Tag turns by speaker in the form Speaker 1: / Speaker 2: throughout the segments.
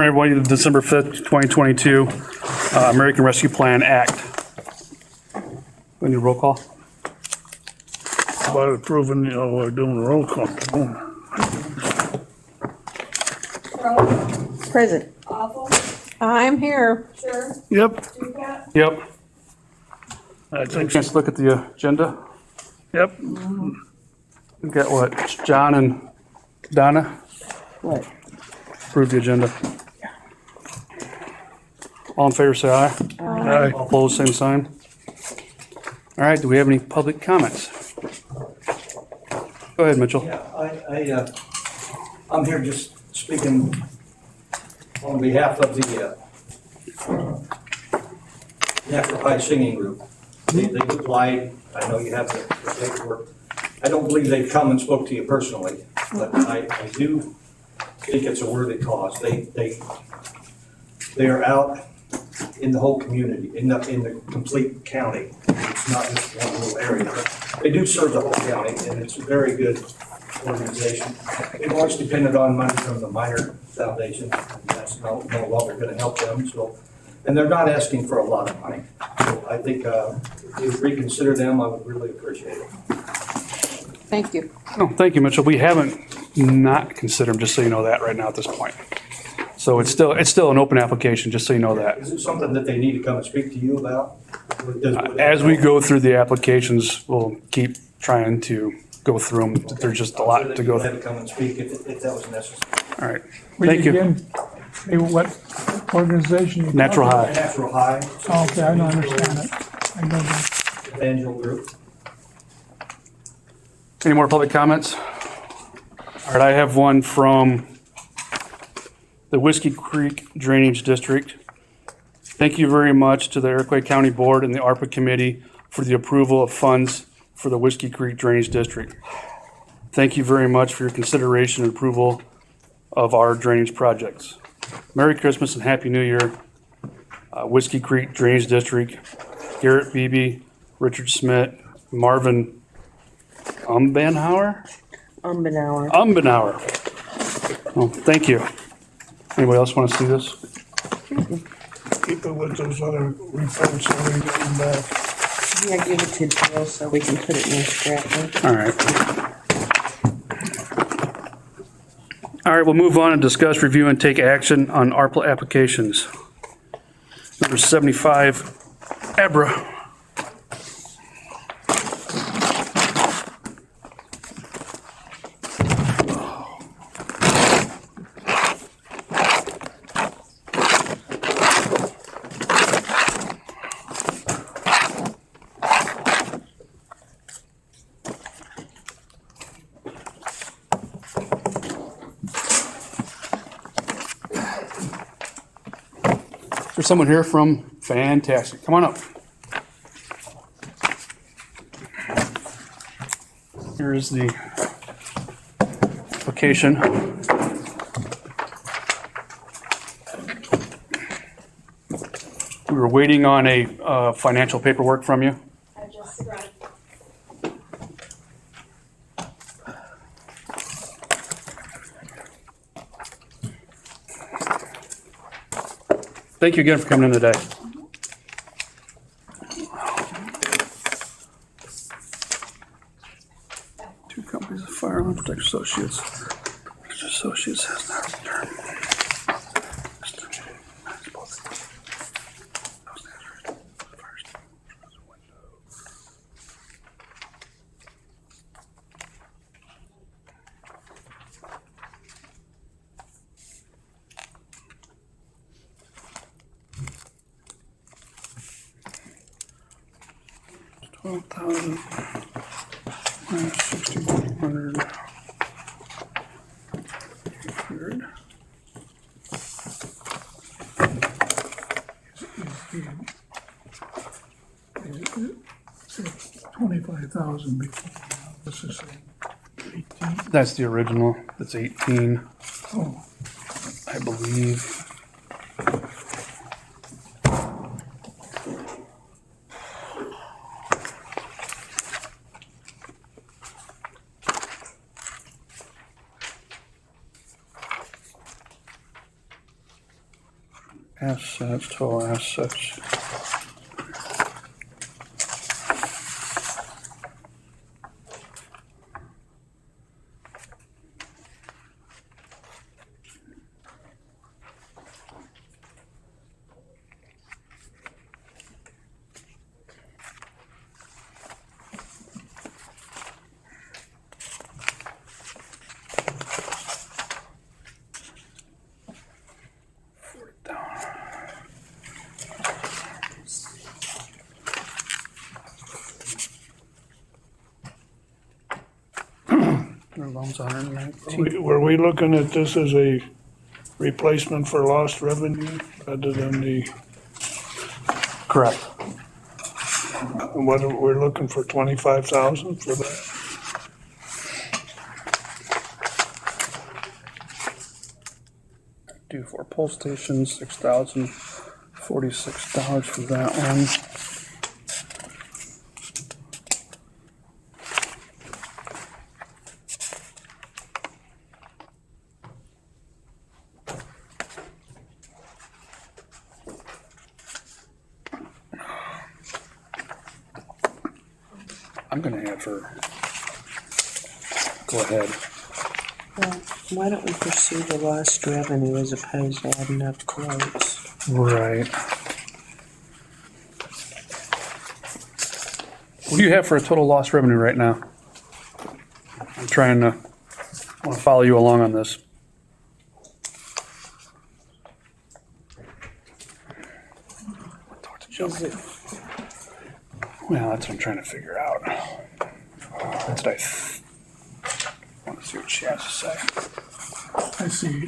Speaker 1: Everybody, the December 5th, 2022 American Rescue Plan Act. We need a roll call?
Speaker 2: About approving, we're doing a roll call.
Speaker 3: Present.
Speaker 4: Awful.
Speaker 3: I'm here.
Speaker 4: Sure.
Speaker 2: Yep,
Speaker 4: Ducat.
Speaker 1: Yep.
Speaker 2: I think so.
Speaker 1: Chance to look at the agenda.
Speaker 2: Yep,
Speaker 1: We've got what, John and Donna?
Speaker 3: What?
Speaker 1: Approve the agenda. All in favor, say aye.
Speaker 2: aye.
Speaker 1: All opposed, same sign. All right, do we have any public comments? Go ahead, Mitchell.
Speaker 5: Yeah, I'm here just speaking on behalf of the Natural High Singing Group. They applied, I know you have the paperwork. I don't believe they've come and spoke to you personally, but I do think it's a worthy cause. They are out in the whole community, in the complete county. It's not just one little area, but they do serve the whole county, and it's a very good organization. They've always depended on money from the minor foundation, and that's no longer gonna help them, so. And they're not asking for a lot of money. So I think if you reconsider them, I would really appreciate it.
Speaker 3: Thank you.
Speaker 1: Oh, thank you, Mitchell. We haven't not considered them, just so you know that right now at this point. So it's still an open application, just so you know that.
Speaker 5: Is it something that they need to come and speak to you about?
Speaker 1: As we go through the applications, we'll keep trying to go through them. There's just a lot to go
Speaker 5: They
Speaker 1: through.
Speaker 5: had to come and speak if that was necessary.
Speaker 1: All right.
Speaker 6: Will
Speaker 1: Thank you.
Speaker 6: Again, say what organization? you're
Speaker 1: Natural
Speaker 6: talking
Speaker 1: High.
Speaker 5: Natural High.
Speaker 6: about? Oh, okay, I don't understand it. I know that.
Speaker 5: Evangel Group.
Speaker 1: Any more public comments? All right, I have one from the Whiskey Creek Drainage District. Thank you very much to the Iroquois County Board and the ARPA Committee for the approval of funds for the Whiskey Creek Drainage District. Thank you very much for your consideration and approval of our drainage projects. Merry Christmas and Happy New Year. Whiskey Creek Drainage District, Garrett Beebe, Richard Smith, Marvin Umbenauer? Umbenauer. Oh, thank you. Anybody else want to see this?
Speaker 2: Keep it with those other reports that we getting back.
Speaker 3: Yeah, give it to Jill so we can put it in the scrapbook.
Speaker 1: All right. All right, we'll move on and discuss, review, and take action on ARPA applications. Number 75, Abra. Is there someone here from Fantastic? Come on up. Here is the application. We were waiting on a financial paperwork from you.
Speaker 4: I just read.
Speaker 1: Thank you again for coming in today. Two companies of Fire and Protect Associates. Protect Associates has not returned. $12,000 minus $6,100.
Speaker 6: It's 25,000 before. This is 18.
Speaker 1: That's the original. That's 18,
Speaker 6: Oh,
Speaker 1: I believe. Assets, total assets. Their loan's 119.
Speaker 2: Were we looking at this as a replacement for lost revenue rather than the,
Speaker 1: Correct.
Speaker 2: what, we're looking for 25,000 for that?
Speaker 1: Due for poll station, $6,046 for that one. I'm gonna have her go ahead.
Speaker 3: Well, why don't we pursue the lost revenue as opposed to adding up quotes?
Speaker 1: Right. What do you have for a total lost revenue right now? I'm trying to, want to follow you along on this. Talk to Jill.
Speaker 3: Is it,
Speaker 1: Well, that's what I'm trying to figure out. That's what I want to see what she has to say.
Speaker 6: I see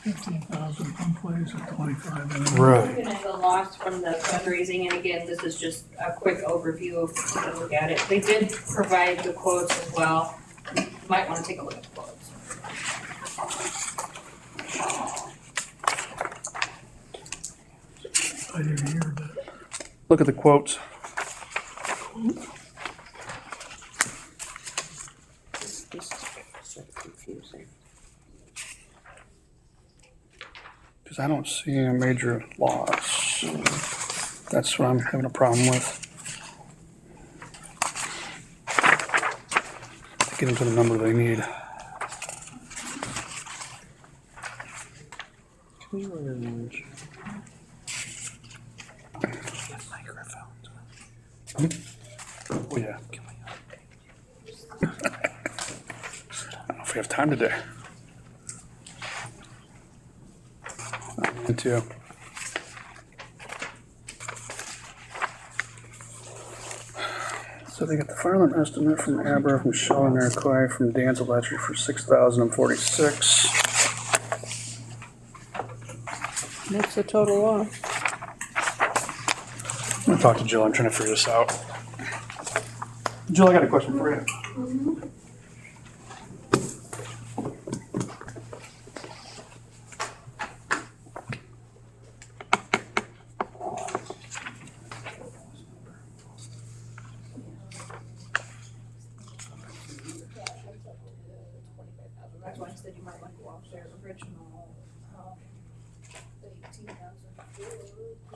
Speaker 6: 15,000 one place and 25 in another.
Speaker 1: Right.
Speaker 4: Looking at the loss from the fundraising, and again, this is just a quick overview of, take a look at it. They did provide the quotes as well. You might want to take a look at the quotes.
Speaker 6: I didn't hear that.
Speaker 1: Look at the quotes.
Speaker 3: this is sort of confusing.
Speaker 1: Because I don't see a major loss. That's what I'm having a problem with. To get them to the number they need.
Speaker 3: Come here, orange.
Speaker 1: Oh, yeah. I don't know if we have time today. Me too. So they got the fire alarm estimate from ARPA, from Shaw and Iroquois, from Dan's Electric for $6,046.
Speaker 3: What's the total loss?
Speaker 1: I'm gonna talk to Jill. I'm trying to figure this out. Jill, I got a question for you.
Speaker 4: That's why I said you might want to go off their original, the 18,000.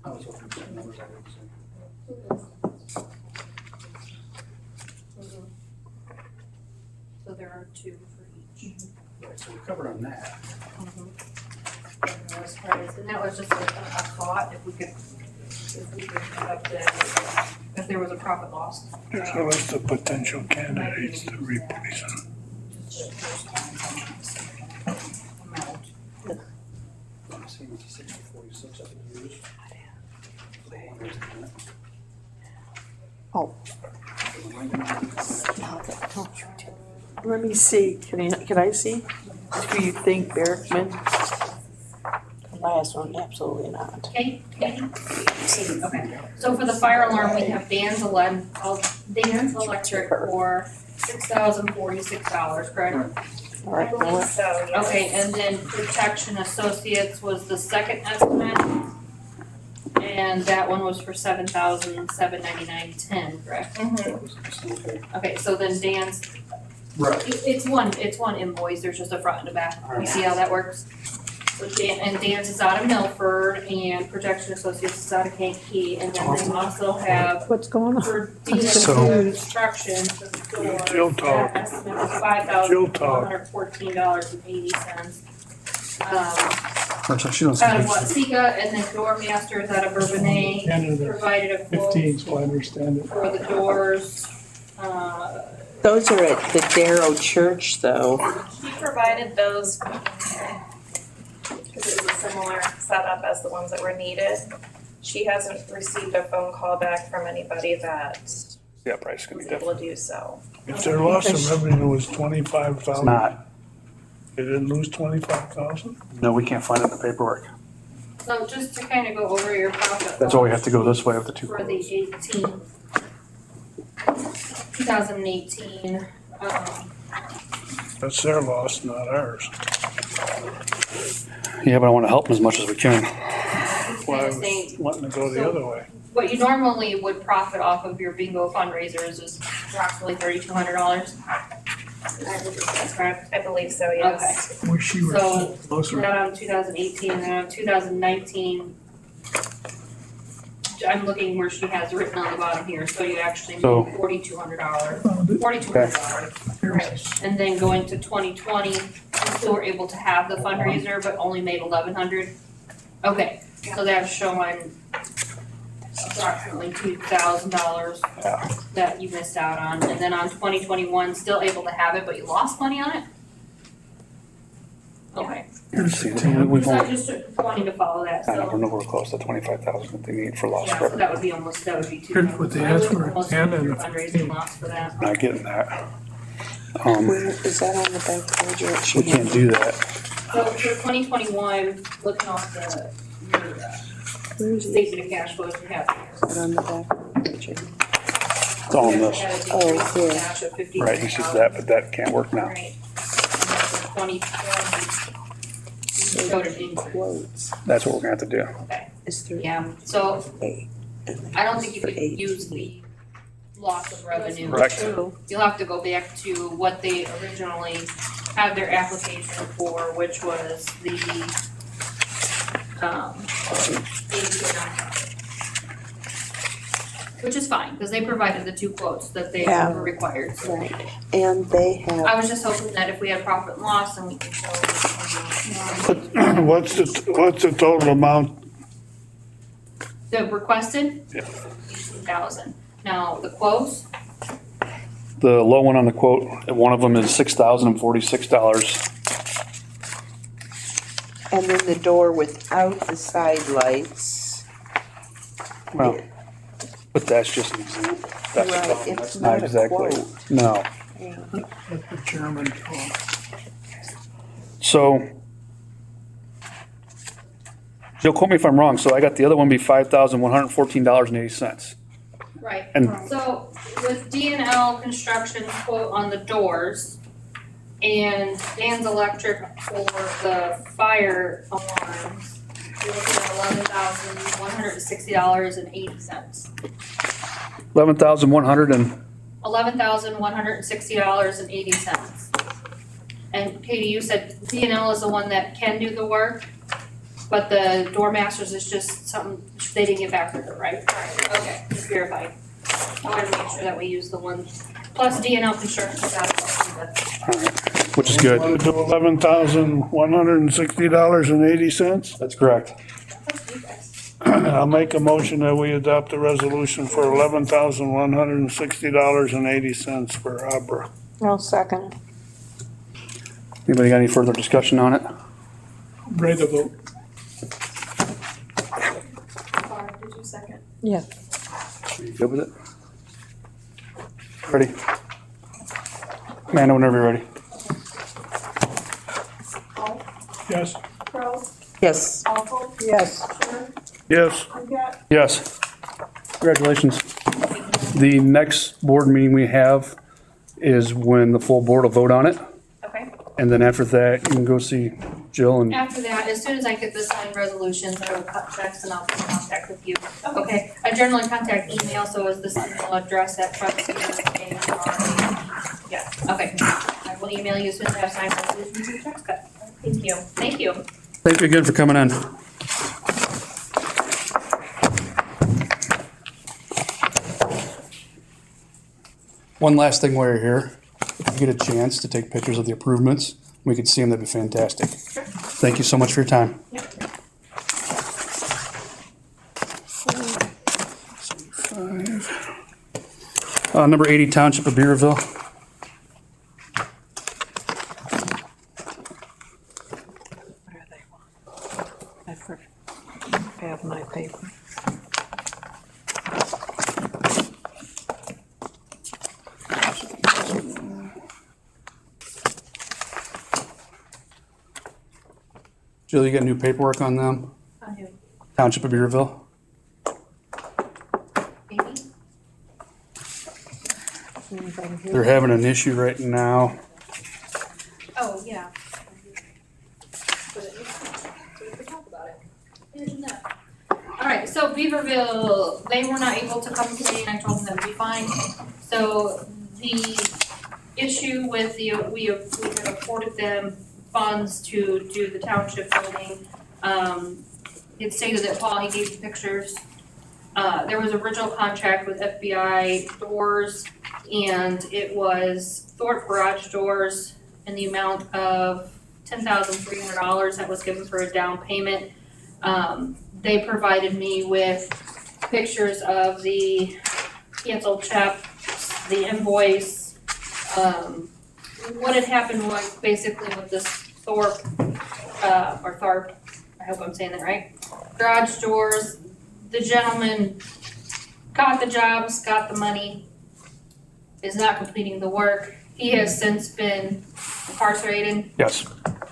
Speaker 1: I was hoping for the numbers I would say.
Speaker 4: So there are two for each.
Speaker 1: Right, so we covered on that.
Speaker 4: And that was just a thought, if we could put up the, if there was a profit loss.
Speaker 2: So what's the potential candidates to replace them?
Speaker 4: Amount.
Speaker 1: I'm seeing it's 6046 I can use.
Speaker 3: Oh. Let me see, can I see? Do you think Berkman? The last one, absolutely not.
Speaker 4: Okay, okay. So for the fire alarm, we have Dan's Electric for $6,046, correct?
Speaker 3: All right,
Speaker 7: I
Speaker 3: now
Speaker 7: believe
Speaker 3: what?
Speaker 7: so, yes.
Speaker 4: Okay, and then Protection Associates was the second estimate. And that one was for $7,799.10, correct?
Speaker 7: Mhm.
Speaker 4: Okay, so then Dan's,
Speaker 5: Right.
Speaker 4: it's one invoice, there's just a front and a back. You see how that works? So Dan's is out of Milford and Protection Associates is out of Kankakee, and then they also have
Speaker 3: What's going on?
Speaker 4: for Dan's
Speaker 1: So-
Speaker 4: construction for the doors,
Speaker 2: Jill talk.
Speaker 4: that estimate was
Speaker 2: Jill talk.
Speaker 4: $5,114.80.
Speaker 1: She don't
Speaker 4: Out of
Speaker 1: see.
Speaker 4: Watsika, and then Door Masters out of Bourbonnais
Speaker 6: And they're
Speaker 4: provided a quote
Speaker 6: 15, so I understand it.
Speaker 4: for the doors.
Speaker 3: Those are at the Darrow Church, though.
Speaker 7: She provided those because it was a similar setup as the ones that were needed. She hasn't received a phone call back from anybody that
Speaker 1: Yeah, price is gonna
Speaker 7: was
Speaker 1: be different.
Speaker 7: able to do so.
Speaker 2: If their loss of revenue was 25,000.
Speaker 1: It's not.
Speaker 2: They didn't lose 25,000?
Speaker 1: No, we can't find it in the paperwork.
Speaker 4: So just to kind of go over your profit.
Speaker 1: That's why we have to go this way with the two
Speaker 4: For the
Speaker 1: quotes.
Speaker 4: 2018,
Speaker 2: That's their loss, not ours.
Speaker 1: Yeah, but I wanna help them as much as we can.
Speaker 2: That's why I was wanting to go the other way.
Speaker 4: what you normally would profit off of your bingo fundraisers is approximately $3,200. That's correct?
Speaker 7: I believe so, yes.
Speaker 6: Wish you
Speaker 4: So,
Speaker 6: were closer.
Speaker 4: That on 2018, and then on 2019, I'm looking where she has written on the bottom here, so you actually
Speaker 1: So-
Speaker 4: made $4,200,
Speaker 6: Found it.
Speaker 4: $4,200.
Speaker 6: Here's-
Speaker 4: And then going to 2020, you still were able to have the fundraiser, but only made 1,100. Okay, so that's showing approximately $2,000
Speaker 1: Yeah.
Speaker 4: that you missed out on. And then on 2021, still able to have it, but you lost money on it? Okay,
Speaker 6: Here's
Speaker 1: See,
Speaker 6: the 10.
Speaker 1: we've
Speaker 4: so I'm
Speaker 1: only,
Speaker 4: just wanting to follow that,
Speaker 1: I don't
Speaker 4: so.
Speaker 1: know, we're close to 25,000 that they need for lost
Speaker 4: Yeah, so
Speaker 1: revenue.
Speaker 4: that would be almost, that would be two.
Speaker 6: Here's what they asked for, 10 and a
Speaker 4: Fundraising
Speaker 6: 15.
Speaker 4: loss for that.
Speaker 1: Not getting that.
Speaker 3: Where, is that on the back page or it
Speaker 1: We
Speaker 3: should
Speaker 1: can't
Speaker 3: have?
Speaker 1: do that.
Speaker 4: So for 2021, looking off the, your
Speaker 3: Where is it?
Speaker 4: statement of cash flows, we have
Speaker 3: Is it on the back page?
Speaker 1: It's all in
Speaker 4: here.
Speaker 1: this.
Speaker 4: Had a
Speaker 3: Oh,
Speaker 4: decrease in
Speaker 3: here.
Speaker 4: cash of $50,000.
Speaker 1: Right, he says that, but that can't work now.
Speaker 4: Right. And then for 2020, you showed an increase.
Speaker 3: Quotes.
Speaker 1: That's what we're gonna have to do.
Speaker 3: Is there
Speaker 4: Yeah, so
Speaker 3: eight?
Speaker 4: I don't think you
Speaker 3: For
Speaker 4: could
Speaker 3: eight.
Speaker 4: use the loss of revenue.
Speaker 1: Correct.
Speaker 3: True.
Speaker 4: You'll have to go back to what they originally had their application for, which was the, 82 nonprofit. Which is fine, because they provided the two quotes that they
Speaker 3: Yeah.
Speaker 4: were required. So
Speaker 3: Right, and they
Speaker 4: I
Speaker 3: have,
Speaker 4: was just hoping that if we had profit and loss, then we could show.
Speaker 2: What's the total amount?
Speaker 4: The requested?
Speaker 1: Yeah.
Speaker 4: 18,000. Now, the quotes,
Speaker 1: The low one on the quote, one of them is $6,046.
Speaker 3: and then the door without the side lights.
Speaker 1: Well, but that's just an example. That's
Speaker 3: Right,
Speaker 1: not-
Speaker 3: it's
Speaker 1: that's
Speaker 3: not a
Speaker 1: exactly.
Speaker 3: quote.
Speaker 1: No.
Speaker 3: Yeah.
Speaker 6: Let the chairman talk.
Speaker 1: So, Jill, quote me if I'm wrong, so I got the other one be $5,114.80.
Speaker 4: right.
Speaker 1: And
Speaker 4: So with D&L Construction quote on the doors and Dan's Electric for the fire alarms, you're looking at $11,160.80.
Speaker 1: 11,100 and,
Speaker 4: $11,160.80. And Katie, you said D&L is the one that can do the work, but the door masters is just something, they didn't get back to her, right? Right. Okay, just verifying. I wanted to make sure that we use the one, plus D&L Construction is out of that.
Speaker 1: which is good.
Speaker 2: Want to do $11,160.80?
Speaker 1: That's correct.
Speaker 2: I'll make a motion that we adopt the resolution for $11,160.80 for ARPA.
Speaker 3: No, second.
Speaker 1: Anybody got any further discussion on it?
Speaker 6: Ready to vote.
Speaker 7: Barb, did you second?
Speaker 3: Yeah.
Speaker 1: You good with it? Ready? Amanda, whenever you're ready.
Speaker 7: Paul,
Speaker 6: Yes.
Speaker 7: Crowe,
Speaker 3: Yes.
Speaker 7: Awful,
Speaker 3: Yes.
Speaker 7: Sure,
Speaker 2: Yes,
Speaker 7: Hugat,
Speaker 1: Yes. Congratulations. The next board meeting we have is when the full board will vote on it.
Speaker 7: okay.
Speaker 1: And then after that, you can go see Jill and,
Speaker 4: After that, as soon as I get the signed resolutions, I will cut checks and I'll be in contact with you. Okay, I generally contact email, so is this email address at trustee? Yeah, okay. I will email you as soon as I have signed resolutions and checks cut.
Speaker 7: Thank you.
Speaker 4: Thank you.
Speaker 1: thank you again for coming in. One last thing while you're here, if you get a chance to take pictures of the improvements, we could see them, that'd be fantastic. Thank you so much for your time. Number 80 Township of Beaverville.
Speaker 3: What are they? I have my paper.
Speaker 1: Jill, you got new paperwork on them?
Speaker 4: On who?
Speaker 1: Township of Beaverville?
Speaker 4: Amy?
Speaker 1: They're having an issue right now.
Speaker 4: Oh, yeah. We can talk about it. Imagine that. All right, so Beaverville, they were not able to come today, and I told them that would be fine. So the issue with we have afforded them funds to do the township building. It stated that Paul, he gave the pictures. There was original contract with FBI doors, and it was Thorpe garage doors in the amount of $10,300 that was given for a down payment. They provided me with pictures of the canceled check, the invoice. What had happened was basically with this Thorpe, I hope I'm saying that right, garage doors, the gentleman got the jobs, got the money, is not completing the work. He has since been incarcerated.
Speaker 1: Yes.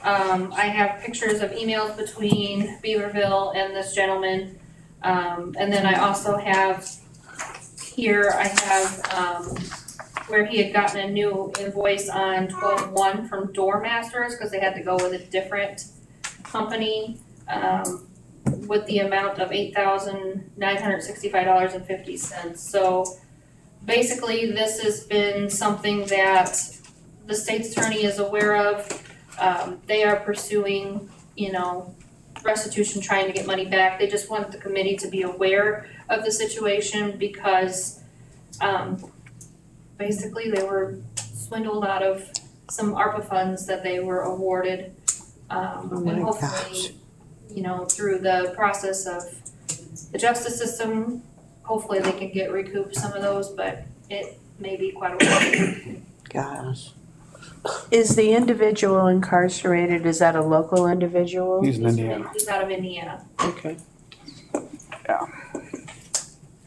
Speaker 4: I have pictures of emails between Beaverville and this gentleman. And then I also have here, I have, where he had gotten a new invoice on 12/1 from Door Masters, because they had to go with a different company, with the amount of $8,965.50. So basically, this has been something that the state's attorney is aware of. They are pursuing, restitution, trying to get money back. They just want the committee to be aware of the situation because, basically they were swindled out of some ARPA funds that they were awarded. And hopefully, through the process of the justice system, hopefully they can get recouped some of those, but it may be quite a while.
Speaker 3: Gosh. Is the individual incarcerated, is that a local individual?
Speaker 1: He's in Indiana.
Speaker 4: He's out of Indiana.
Speaker 3: Okay.
Speaker 1: Yeah.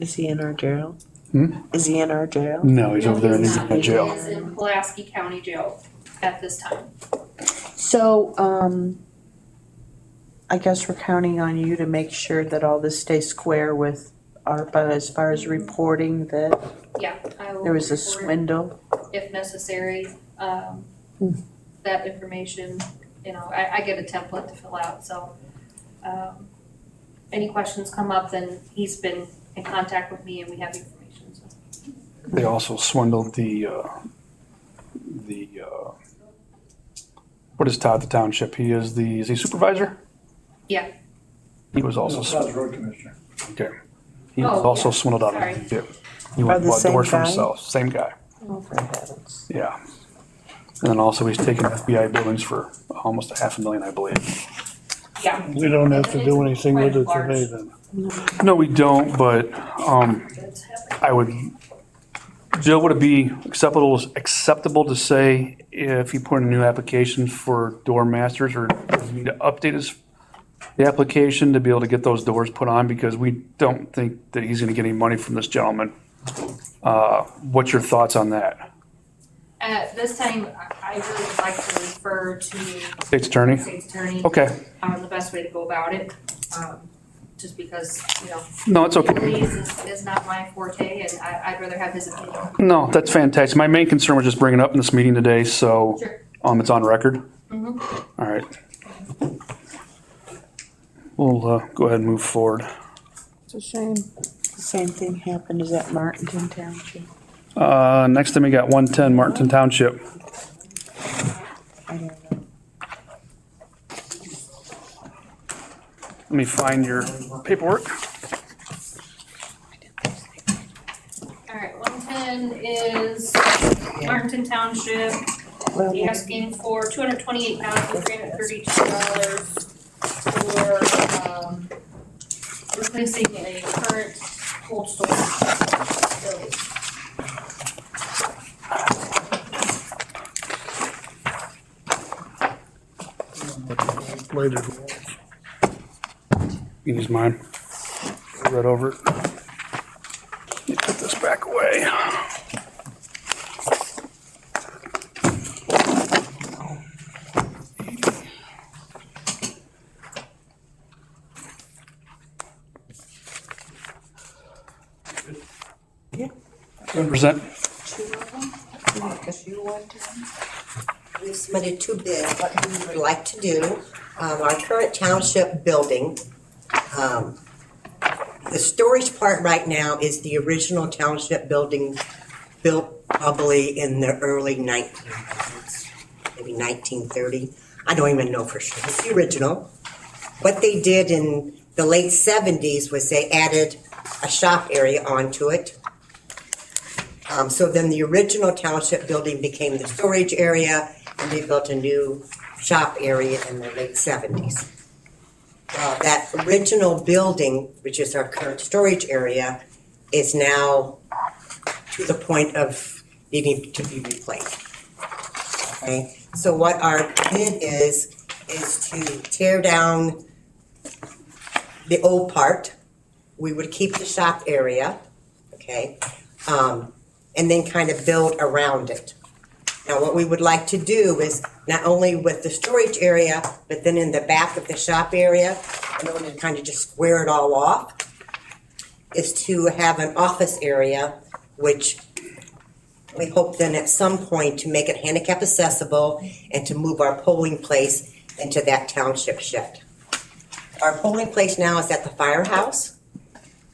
Speaker 3: Is he in our jail?
Speaker 1: Hmm?
Speaker 3: Is he in our jail?
Speaker 1: No, he's over there in
Speaker 4: He's
Speaker 1: Indiana
Speaker 4: not.
Speaker 1: jail.
Speaker 4: He is in Pulaski County Jail at this time.
Speaker 3: So, I guess we're counting on you to make sure that all this stays square with ARPA as far as reporting that
Speaker 4: Yeah, I will
Speaker 3: there was a
Speaker 4: report it
Speaker 3: swindle.
Speaker 4: if necessary. That information, I get a template to fill out, so, any questions come up, then he's been in contact with me and we have the information, so.
Speaker 1: They also swindled what is Todd the township? Is he supervisor?
Speaker 4: Yeah.
Speaker 1: He was also.
Speaker 6: Todd's road commissioner.
Speaker 1: Okay. He was
Speaker 4: Oh,
Speaker 1: also
Speaker 4: yeah.
Speaker 1: swindled out
Speaker 4: Sorry.
Speaker 1: of it. He
Speaker 3: Are
Speaker 1: went
Speaker 3: the
Speaker 1: bought
Speaker 3: same
Speaker 1: doors for
Speaker 3: guy?
Speaker 1: himself. Same guy.
Speaker 3: Oh, for heavens.
Speaker 1: Yeah. And then also he's taken FBI buildings for almost $500,000, I believe.
Speaker 4: Yeah.
Speaker 2: We don't have to do anything with it
Speaker 4: Quite
Speaker 2: today
Speaker 4: large.
Speaker 2: then.
Speaker 1: No, we don't, but Jill, would it be acceptable to say if he put in a new application for door masters, or does he need to update the application to be able to get those doors put on? Because we don't think that he's gonna get any money from this gentleman. What's your thoughts on that?
Speaker 4: At this time, I really would like to refer to
Speaker 1: State's attorney?
Speaker 4: state's attorney
Speaker 1: Okay,
Speaker 4: on the best way to go about it. Just because,
Speaker 1: no, it's okay.
Speaker 4: legalese is not my forte and I'd rather have his opinion.
Speaker 1: No, that's fantastic. My main concern was just bringing it up in this meeting today, so
Speaker 4: Sure.
Speaker 1: It's on record?
Speaker 4: Mhm.
Speaker 1: All right. We'll go ahead and move forward.
Speaker 3: It's a shame. The same thing happened as at Martinton Township.
Speaker 1: Next time we got 110 Martin Township.
Speaker 3: I don't know.
Speaker 1: Let me find your paperwork.
Speaker 4: All right, 110 is Martin Township,
Speaker 3: Well,
Speaker 4: asking for $228,332 for replacing a current cold storage facility.
Speaker 2: Bladed.
Speaker 1: You can use mine. I read over it. Let me put this back away.
Speaker 3: Yeah.
Speaker 1: 100%.
Speaker 3: Because you want to.
Speaker 8: We've submitted two bids, what we would like to do. Our current township building, the storage part right now is the original township building built probably in the early 1900s, maybe 1930. I don't even know for sure. It's the original. What they did in the late 70s was they added a shop area onto it. So then the original township building became the storage area, and they built a new shop area in the late 70s. That original building, which is our current storage area, is now to the point of needing to be replaced. Okay, so what our bid is to tear down the old part. We would keep the shop area, okay, and then kind of build around it. Now, what we would like to do is not only with the storage area, but then in the back of the shop area, in order to kind of just square it all off, is to have an office area, which we hope then at some point to make it handicap accessible and to move our polling place into that township shed. Our polling place now is at the firehouse.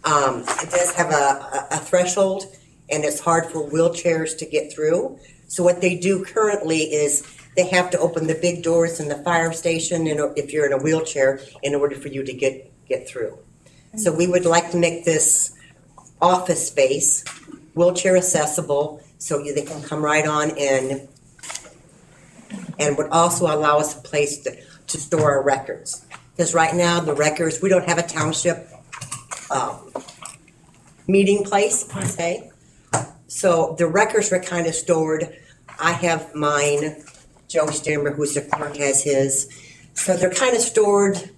Speaker 8: It does have a threshold, and it's hard for wheelchairs to get through. So what they do currently is they have to open the big doors in the fire station if you're in a wheelchair in order for you to get through. So we would like to make this office space wheelchair accessible so they can come right on in, and would also allow us a place to store our records. Because right now the records, we don't have a township meeting place per se. So the records are kind of stored. I have mine. Joe Stammer, who's the clerk, has his. So they're kind of stored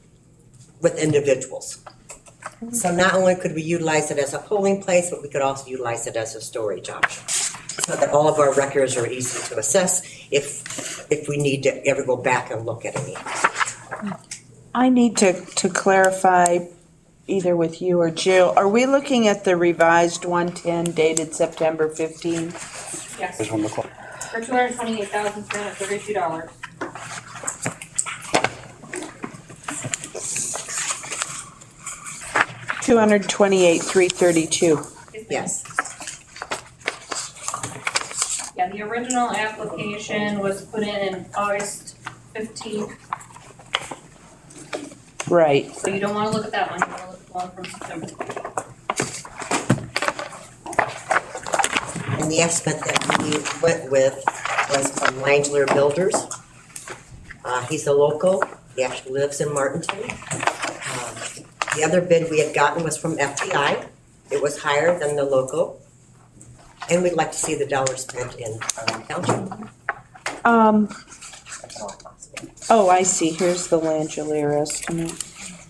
Speaker 8: with individuals. So not only could we utilize it as a polling place, but we could also utilize it as a storage option. So that all of our records are easy to assess if we need to ever go back and look at any.
Speaker 3: I need to clarify either with you or Jill. Are we looking at the revised 110 dated September 15?
Speaker 4: Yes,
Speaker 1: There's one look.
Speaker 4: for $228,332.
Speaker 3: $228,332.
Speaker 8: Yes.
Speaker 4: Yeah, the original application was put in August 15th,
Speaker 3: Right.
Speaker 4: so you don't wanna look at that one, you wanna look at the one from September.
Speaker 8: And the estimate that we went with was from Langler Builders. He's a local. He actually lives in Martinton. The other bid we had gotten was from FBI. It was higher than the local. And we'd like to see the dollars spent in our township.
Speaker 3: Oh, I see. Here's the Langelier estimate.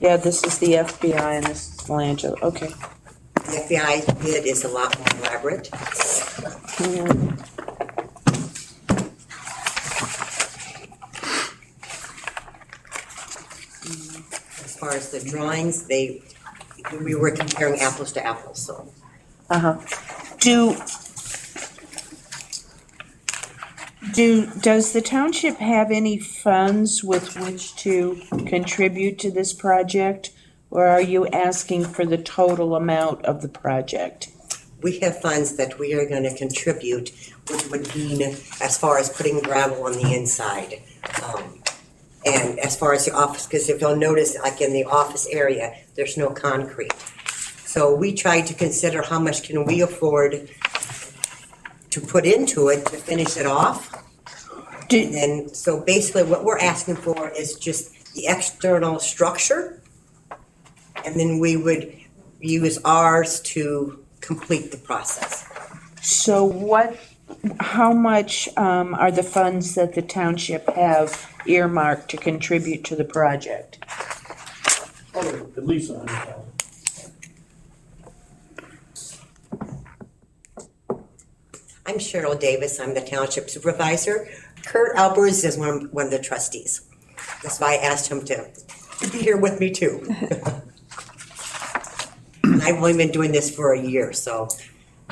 Speaker 3: Yeah, this is the FBI and this is Langelier. Okay.
Speaker 8: The FBI bid is a lot more elaborate.
Speaker 3: Mm.
Speaker 8: As far as the drawings, we were comparing apples to apples, so.
Speaker 3: Does the township have any funds with which to contribute to this project? Or are you asking for the total amount of the project?
Speaker 8: We have funds that we are gonna contribute, which would mean as far as putting gravel on the inside. And as far as the office, because if you'll notice, like in the office area, there's no concrete. So we tried to consider how much can we afford to put into it to finish it off. And then, so basically what we're asking for is just the external structure. And then we would use ours to complete the process.
Speaker 3: So how much are the funds that the township have earmarked to contribute to the project?
Speaker 1: At least $100,000.
Speaker 8: I'm Cheryl Davis, I'm the township supervisor. Kurt Albers is one of the trustees. That's why I asked him to be here with me too. I've only been doing this for a year, so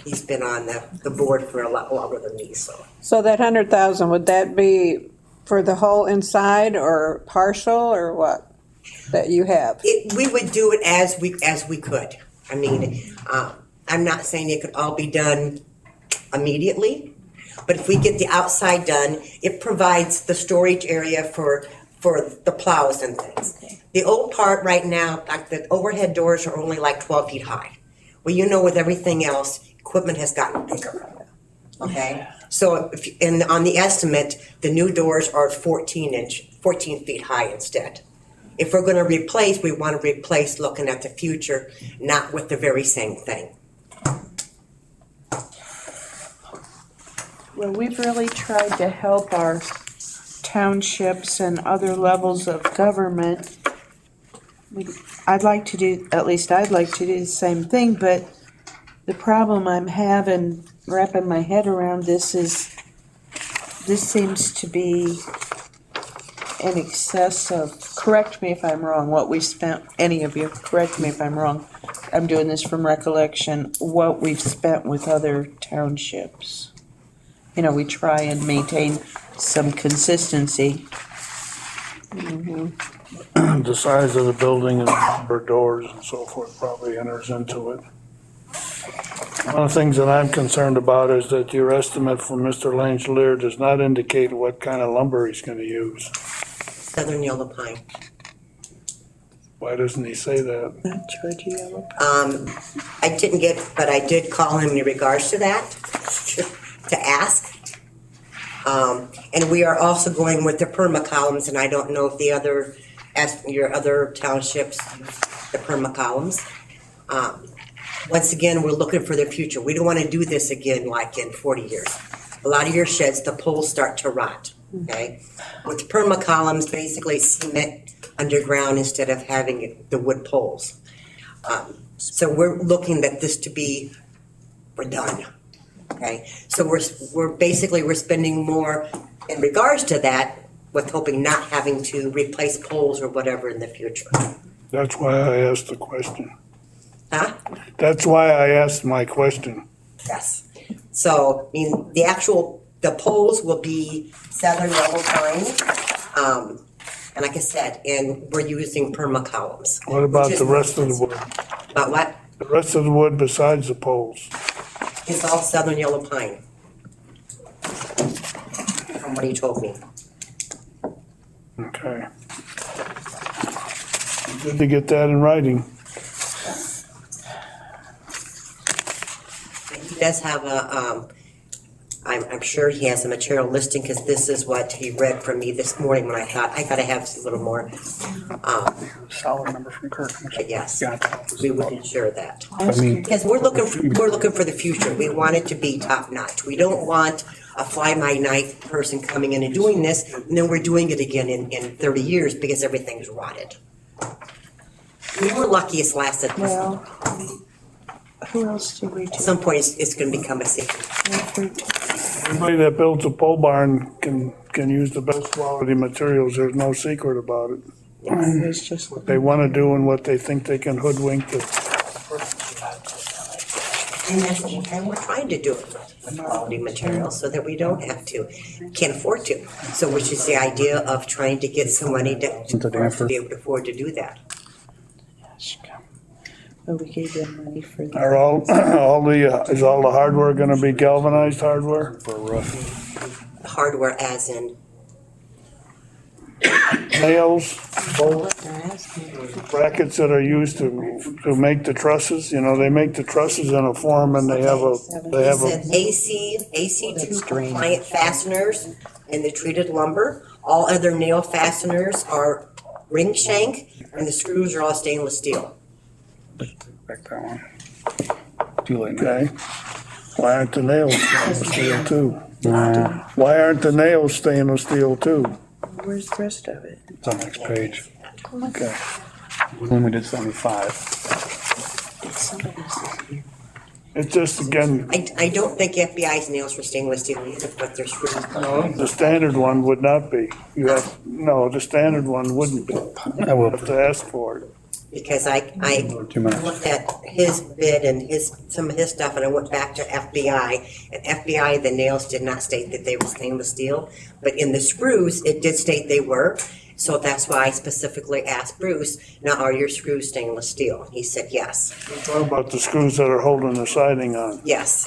Speaker 8: he's been on the board for a lot longer than me, so.
Speaker 9: So that 100,000, would that be for the whole inside or partial or what that you have?
Speaker 8: We would do it as we could. I mean, I'm not saying it could all be done immediately, but if we get the outside done, it provides the storage area for the plows and things.
Speaker 3: Okay.
Speaker 8: The old part right now, like the overhead doors are only like 12 feet high. Well, you know, with everything else, equipment has gotten bigger. Okay, so on the estimate, the new doors are 14 feet high instead. If we're going to replace, we want to replace looking at the future, not with the very same thing.
Speaker 3: Well, we've really tried to help our townships and other levels of government. I'd like to do the same thing, but the problem I'm having wrapping my head around this is this seems to be in excess of, correct me if I'm wrong, what we spent, any of you, correct me if I'm wrong. I'm doing this from recollection, what we've spent with other townships. You know, we try and maintain some consistency.
Speaker 2: The size of the building and the number of doors and so forth probably enters into it. One of the things that I'm concerned about is that your estimate from Mr. Langelier does not indicate what kind of lumber he's gonna use.
Speaker 8: Southern yellow pine.
Speaker 2: Why doesn't he say that?
Speaker 3: Not Georgia yellow.
Speaker 8: I didn't get, but I did call him in regards to that, to ask. And we are also going with the perma columns, and I don't know if your other townships, the perma columns. Once again, we're looking for the future. We don't want to do this again like in 40 years. A lot of your sheds, the poles start to rot, okay? With perma columns, basically cement underground instead of having the wood poles. So we're looking at this to be, we're done, okay? So we're spending more in regards to that with hoping not having to replace poles or whatever in the future.
Speaker 2: That's why I asked the question.
Speaker 8: Huh?
Speaker 2: That's why I asked my question.
Speaker 8: Yes. So, I mean, the poles will be southern yellow pine. And like I said, and we're using perma columns.
Speaker 2: What about the rest of the wood?
Speaker 8: About what?
Speaker 2: The rest of the wood besides the poles?
Speaker 8: It's all southern yellow pine. From what he told me.
Speaker 2: Okay. Good to get that in writing.
Speaker 8: He does have I'm sure he has a material listing because this is what he read from me this morning when I thought I gotta have a little more.
Speaker 1: Solid number from Kirk.
Speaker 8: But yes,
Speaker 1: Gotcha.
Speaker 8: we would ensure that.
Speaker 1: I mean,
Speaker 8: Because we're looking for the future. We want it to be top notch. We don't want a fly-by-night person coming in and doing this, and then we're doing it again in 30 years because everything's rotted. We were lucky it's lasted this long.
Speaker 3: Well, who else did we do?
Speaker 8: At some point, it's gonna become a secret.
Speaker 2: Anybody that builds a pole barn can use the best quality materials. There's no secret about it.
Speaker 3: It's just,
Speaker 2: What they want to do and what they think they can hoodwink the.
Speaker 8: And we're trying to do it with quality materials so that we don't have to, can't afford to. So which is the idea of trying to get some money to be able to afford to do that.
Speaker 3: But we gave them money for that.
Speaker 2: Are is all the hardware gonna be galvanized hardware?
Speaker 1: For a roof.
Speaker 8: Hardware as in,
Speaker 2: Nails, bolts, brackets that are used to make the trusses, you know, they make the trusses in a form and they have
Speaker 8: is it AC2 compliant fasteners and the treated lumber. All other nail fasteners are ring shank and the screws are all stainless steel.
Speaker 1: Back that one. Too late now.
Speaker 2: Okay. Why aren't the nails stainless steel too? Why aren't the nails stainless steel too?
Speaker 3: Where's the rest of it?
Speaker 1: It's on the next page.
Speaker 2: Okay.
Speaker 1: When we did 75.
Speaker 2: It's just, again,
Speaker 8: I don't think FBI's nails were stainless steel either, but they're screws.
Speaker 2: the standard one would not be. The standard one wouldn't be.
Speaker 1: I will.
Speaker 2: You have to ask for it.
Speaker 8: Because I
Speaker 1: 2 minutes.
Speaker 8: looked at his bid and some of his stuff, and I went back to FBI. And FBI, the nails did not state that they were stainless steel, but in the screws, it did state they were. So that's why I specifically asked Bruce, now are your screws stainless steel? He said yes.
Speaker 2: What about the screws that are holding the siding on?
Speaker 8: Yes.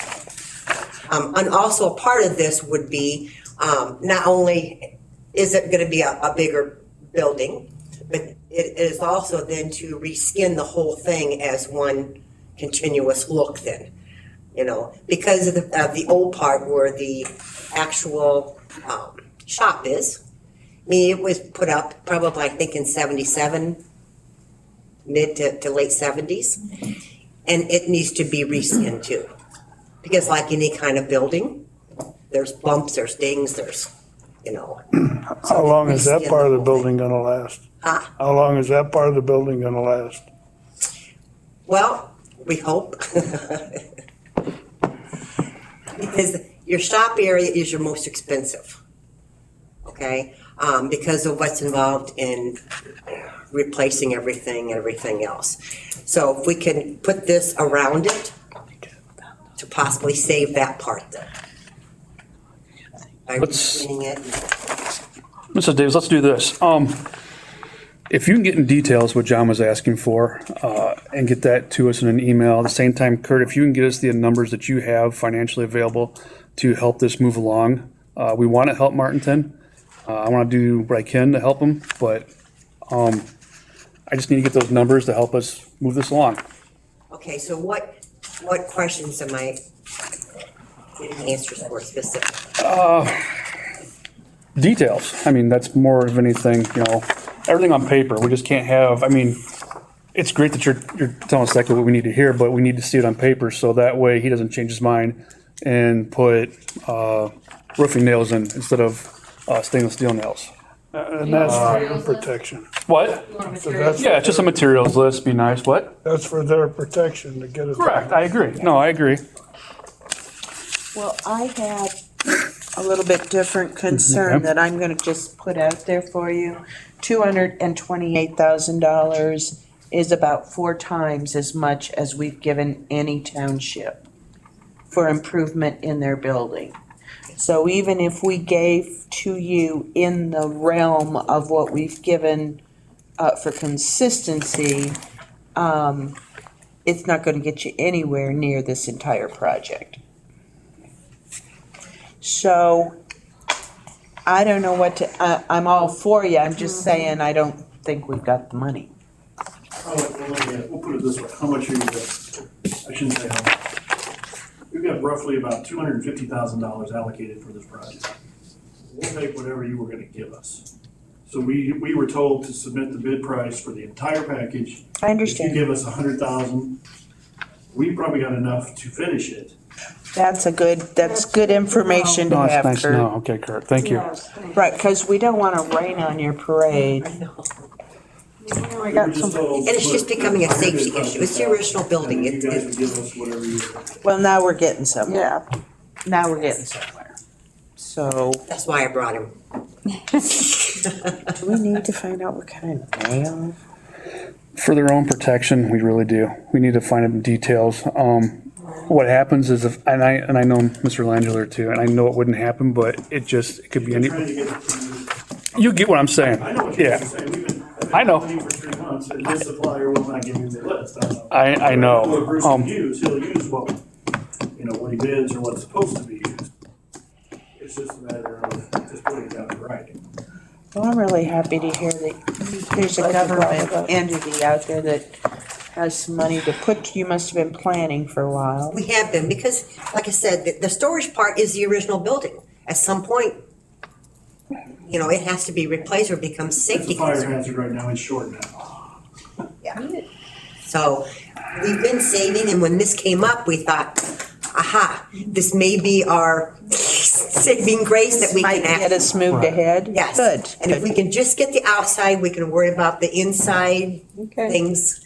Speaker 8: And also part of this would be, not only is it gonna be a bigger building, but it is also then to reskin the whole thing as one continuous look then. You know, because of the old part where the actual shop is. I mean, it was put up probably, I think, in 77, mid to late 70s. And it needs to be reskinned too. Because like any kind of building, there's bumps, there's dings, there's, you know.
Speaker 2: How long is that part of the building gonna last?
Speaker 8: Huh?
Speaker 2: How long is that part of the building gonna last?
Speaker 8: Well, we hope. Because your shop area is your most expensive, okay? Because of what's involved in replacing everything else. So if we can put this around it to possibly save that part then. By
Speaker 1: Let's-
Speaker 8: reskinning it.
Speaker 1: Mrs. Davis, let's do this. If you can get in details what John was asking for, and get that to us in an email. At the same time, Kurt, if you can get us the numbers that you have financially available to help this move along. We want to help Martinton. I want to do what I can to help them, but I just need to get those numbers to help us move this along.
Speaker 8: Okay, so what questions am I getting answers for specifically?
Speaker 1: Details. I mean, that's more of anything, you know, everything on paper. We just can't have, I mean, it's great that you're telling us exactly what we need to hear, but we need to see it on paper so that way he doesn't change his mind and put roofing nails in instead of stainless steel nails.
Speaker 2: And that's for your protection.
Speaker 1: What?
Speaker 2: So that's,
Speaker 1: Yeah, it's just a materials list. Be nice. What?
Speaker 2: that's for their protection to get it.
Speaker 1: Correct. I agree. No, I agree.
Speaker 3: Well, I had a little bit different concern
Speaker 1: Okay.
Speaker 3: that I'm gonna just put out there for you. $228,000 is about 4 times as much as we've given any township for improvement in their building. So even if we gave to you in the realm of what we've given for consistency, it's not gonna get you anywhere near this entire project. So, I don't know what to, I'm all for you, I'm just saying I don't think we've got the money.
Speaker 10: We'll put it this way, how much are you, I shouldn't say how much. We've got roughly about $250,000 allocated for this project. We'll take whatever you were gonna give us. So we were told to submit the bid price for the entire package.
Speaker 3: I
Speaker 10: If
Speaker 3: understand.
Speaker 10: you give us 100,000, we probably got enough to finish it.
Speaker 3: That's good information to
Speaker 1: No, it's
Speaker 3: have,
Speaker 1: nice to
Speaker 3: Kurt.
Speaker 1: know. Okay, Kurt. Thank you.
Speaker 3: Right, because we don't want to rain on your parade.
Speaker 9: We
Speaker 10: We
Speaker 9: got
Speaker 10: were just
Speaker 9: some,
Speaker 10: told
Speaker 8: And it's
Speaker 10: to
Speaker 8: just
Speaker 10: put
Speaker 8: becoming a
Speaker 10: 100,000
Speaker 8: safety issue. It's the original building.
Speaker 10: and you guys would give us whatever you.
Speaker 3: Well, now we're getting somewhere.
Speaker 9: yeah.
Speaker 3: Now we're getting somewhere. So,
Speaker 8: That's why I brought him.
Speaker 3: do we need to find out what kind of nail?
Speaker 1: For their own protection, we really do. We need to find out the details. what happens is if, and I know Mr. Langiller too, and I know it wouldn't happen, but it could be
Speaker 10: We're
Speaker 1: any,
Speaker 10: trying to get it from
Speaker 1: you get what I'm saying.
Speaker 10: I know what you're
Speaker 1: Yeah,
Speaker 10: saying. We've been
Speaker 1: I know.
Speaker 10: waiting for 3 months, and this supplier will not give you the list.
Speaker 1: I know.
Speaker 10: What Bruce will use, he'll use what, what he bids or what's supposed to be used. It's just a matter of just putting it down in writing.
Speaker 3: Well, I'm really happy to hear that there's a government entity out there that has some money to put, you must have been planning for a while.
Speaker 8: We have been, because, like I said, the storage part is the original building. At some point, it has to be replaced or becomes
Speaker 10: It's
Speaker 8: safety
Speaker 10: a fire
Speaker 8: concern.
Speaker 10: hazard right now, it's short now.
Speaker 8: Yeah. So we've been saving, and when this came up, we thought, aha, this may be our saving grace that we
Speaker 3: Might
Speaker 8: can
Speaker 3: get us moved ahead.
Speaker 8: Yes.
Speaker 3: Good.
Speaker 8: And if we can just get the outside, we can worry about the inside
Speaker 9: Okay.
Speaker 8: things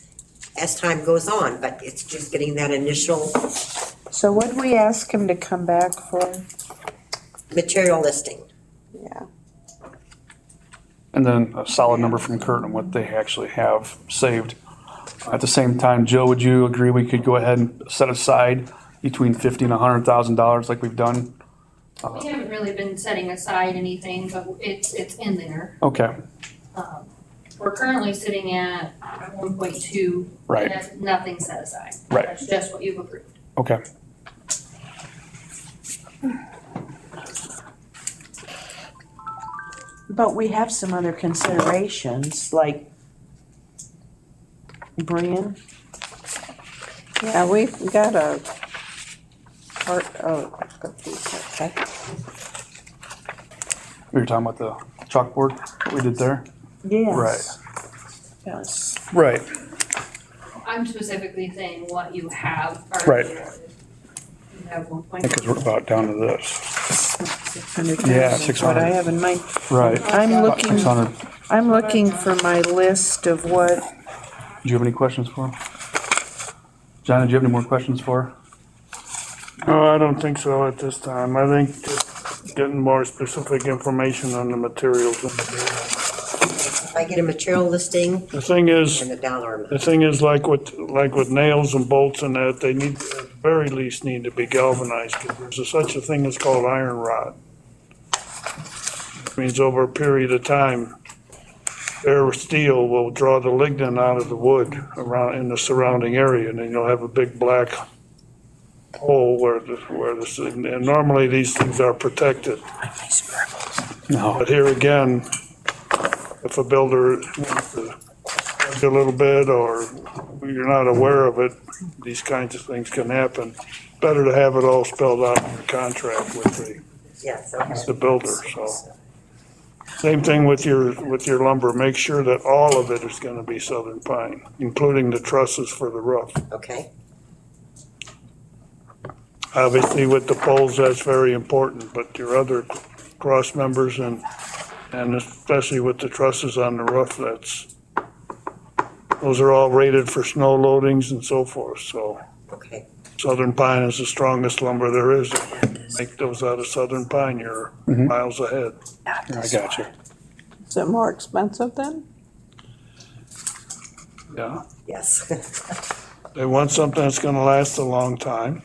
Speaker 8: as time goes on, but it's just getting that initial
Speaker 3: So what did we ask him to come back for?
Speaker 8: material listing.
Speaker 9: Yeah.
Speaker 1: And then a solid number from Kurt on what they actually have saved. At the same time, Joe, would you agree we could go ahead and set aside between $50,000 and $100,000 like we've done?
Speaker 4: We haven't really been setting aside anything, but it's in there.
Speaker 1: Okay,
Speaker 4: We're currently sitting at 1.2.
Speaker 1: Right.
Speaker 4: And that's nothing set aside.
Speaker 1: Right.
Speaker 4: That's just what you've approved.
Speaker 1: okay.
Speaker 3: But we have some other considerations, like Brian.
Speaker 9: Yeah, we've got a part, okay.
Speaker 1: We were talking about the chalkboard that we did there?
Speaker 3: Yes. Yes.
Speaker 1: Right.
Speaker 4: I'm specifically saying what you have.
Speaker 1: Right.
Speaker 4: You have 1.2.
Speaker 1: Because we're about down to this.
Speaker 3: 600,000.
Speaker 1: Yeah,
Speaker 3: is
Speaker 1: 600.
Speaker 3: What I have in mind.
Speaker 1: Right.
Speaker 3: I'm
Speaker 1: About
Speaker 3: looking,
Speaker 1: 600.
Speaker 3: I'm looking for my list of what,
Speaker 1: Do you have any questions for him? John, do you have any more questions for her?
Speaker 2: No, I don't think so at this time. I think just getting more specific information on the materials.
Speaker 8: If I get a material listing
Speaker 2: The thing is,
Speaker 8: and a dollar amount.
Speaker 2: the thing is like with nails and bolts and that, they need, at the very least, need to be galvanized. 'Cause there's such a thing as called iron rot. It means over a period of time, bare steel will draw the lignin out of the wood around in the surrounding area, and then you'll have a big black hole and normally these things are protected.
Speaker 1: No.
Speaker 2: But here again, if a builder wants to a little bit or you're not aware of it, these kinds of things can happen. Better to have it all spelled out in the contract with
Speaker 8: Yes,
Speaker 2: the builder, so. Same thing with your lumber. Make sure that all of it is gonna be southern pine, including the trusses for the roof.
Speaker 8: okay.
Speaker 2: Obviously with the poles, that's very important, but your other cross members and especially with the trusses on the roof, those are all rated for snow loadings and so forth, so.
Speaker 8: Okay.
Speaker 2: Southern pine is the strongest lumber there is. Make those out of southern pine, you're miles ahead.
Speaker 1: I got you.
Speaker 9: Is it more expensive then?
Speaker 2: Yeah.
Speaker 8: Yes.
Speaker 2: They want something that's gonna last a long time.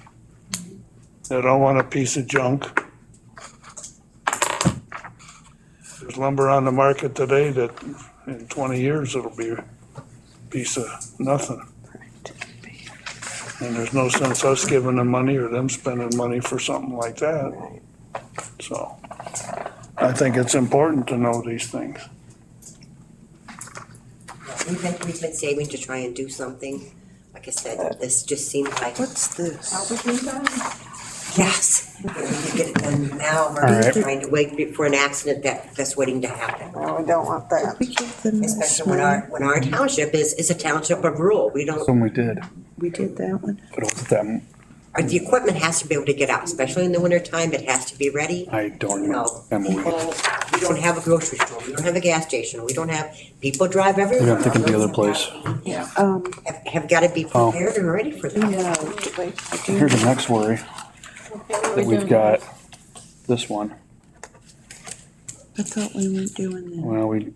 Speaker 2: They don't want a piece of junk. There's lumber on the market today that in 20 years it'll be a piece of nothing. And there's no sense us giving them money or them spending money for something like that. So I think it's important to know these things.
Speaker 8: We've been saving to try and do something. Like I said, this just seems like.
Speaker 3: what's this?
Speaker 8: Yes. We need to get it done now. We're
Speaker 1: All right.
Speaker 8: trying to wait for an accident that's waiting to happen.
Speaker 9: No, we don't want that.
Speaker 3: We give them this
Speaker 8: Especially
Speaker 3: one.
Speaker 8: when our township is a township of rural. We don't,
Speaker 1: Some we did,
Speaker 3: We did that one.
Speaker 1: but it was them,
Speaker 8: the equipment has to be able to get out, especially in the wintertime. It has to be ready.
Speaker 1: I don't
Speaker 8: You
Speaker 1: know.
Speaker 8: know,
Speaker 1: Emily.
Speaker 8: people, we don't have a grocery store. We don't have a gas station. We don't have, people drive
Speaker 1: Maybe
Speaker 8: everywhere.
Speaker 1: I'm thinking of the other place.
Speaker 8: Have got to be
Speaker 1: Oh.
Speaker 8: prepared and ready for that.
Speaker 3: No,
Speaker 1: Here's the next worry, that we've got this one.
Speaker 3: I thought we weren't doing that.
Speaker 1: Well, we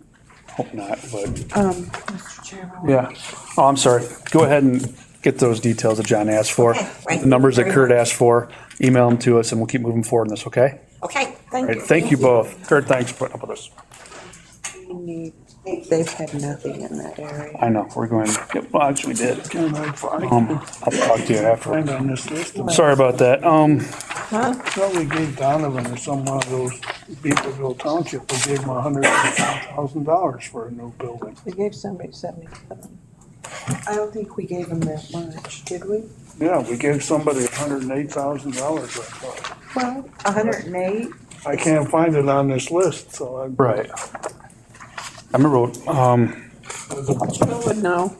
Speaker 1: hope not, but,
Speaker 3: Mr. Chairman.
Speaker 1: yeah. Oh, I'm sorry. Go ahead and get those details that John asked for.
Speaker 8: Okay, right.
Speaker 1: The numbers that
Speaker 8: Very
Speaker 1: Kurt
Speaker 8: much.
Speaker 1: asked for, email them to us and we'll keep moving forward in this, okay?
Speaker 8: Okay,
Speaker 1: All right, thank you both. Kurt, thanks for putting up with us.
Speaker 3: They've had nothing in that area.
Speaker 1: I know, we're going, yep, well, actually we did.
Speaker 2: Can I find,
Speaker 1: I'll talk to you after.
Speaker 2: find on this list?
Speaker 1: Sorry about that.
Speaker 2: I thought we gave Donovan or some one of those Beaverville Township, we gave him $150,000 for a new building.
Speaker 9: We gave somebody 77.
Speaker 3: I don't think we gave them that much, did we?
Speaker 2: Yeah, we gave somebody $108,000, I thought.
Speaker 3: Well, 108.
Speaker 2: I can't find it on this list, so I.
Speaker 1: right. I remember,
Speaker 9: Jill would know.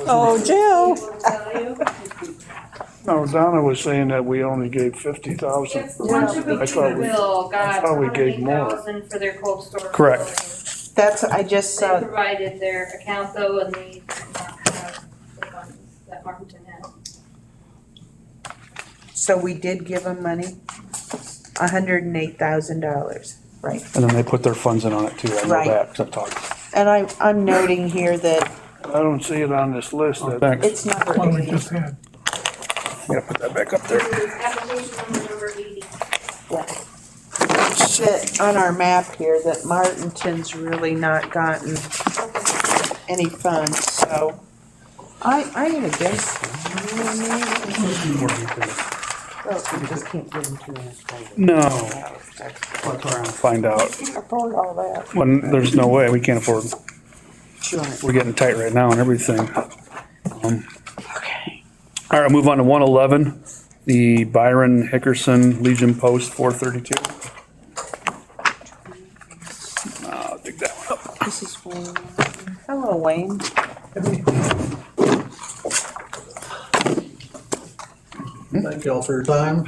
Speaker 9: Oh, Jill.
Speaker 2: No, Donna was saying that we only gave 50,000.
Speaker 4: It's Township of
Speaker 2: I thought we-
Speaker 4: Beaverville got
Speaker 2: thought we gave more.
Speaker 4: $108,000 for their cold storage.
Speaker 1: Correct.
Speaker 4: building.
Speaker 3: That's, I just
Speaker 4: They
Speaker 3: saw,
Speaker 4: provided their account though, and they did not have the funds that Martin had.
Speaker 3: so we did give them money? $108,000, right.
Speaker 1: and then they put their funds in on it too. I know
Speaker 3: Right.
Speaker 1: that, 'cause I've talked.
Speaker 3: And I'm noting here that
Speaker 2: I don't see it on this list.
Speaker 1: Thanks.
Speaker 3: it's number
Speaker 6: One we
Speaker 3: 80.
Speaker 6: just had.
Speaker 1: Gotta put that back up there.
Speaker 4: Application number 80.
Speaker 3: That on our map here, that Martinton's really not gotten any funds, so I'm gonna guess. Oh, we just can't give them too much.
Speaker 1: No. Find out.
Speaker 9: Afford all that.
Speaker 1: When, there's no way, we can't afford,
Speaker 3: Sure.
Speaker 1: we're getting tight right now and everything.
Speaker 3: Okay.
Speaker 1: All right, move on to 111, the Byron Hickerson Legion Post 432. I'll dig that one up.
Speaker 3: This is Wayne. Hello, Wayne.
Speaker 11: Thank you all for your time.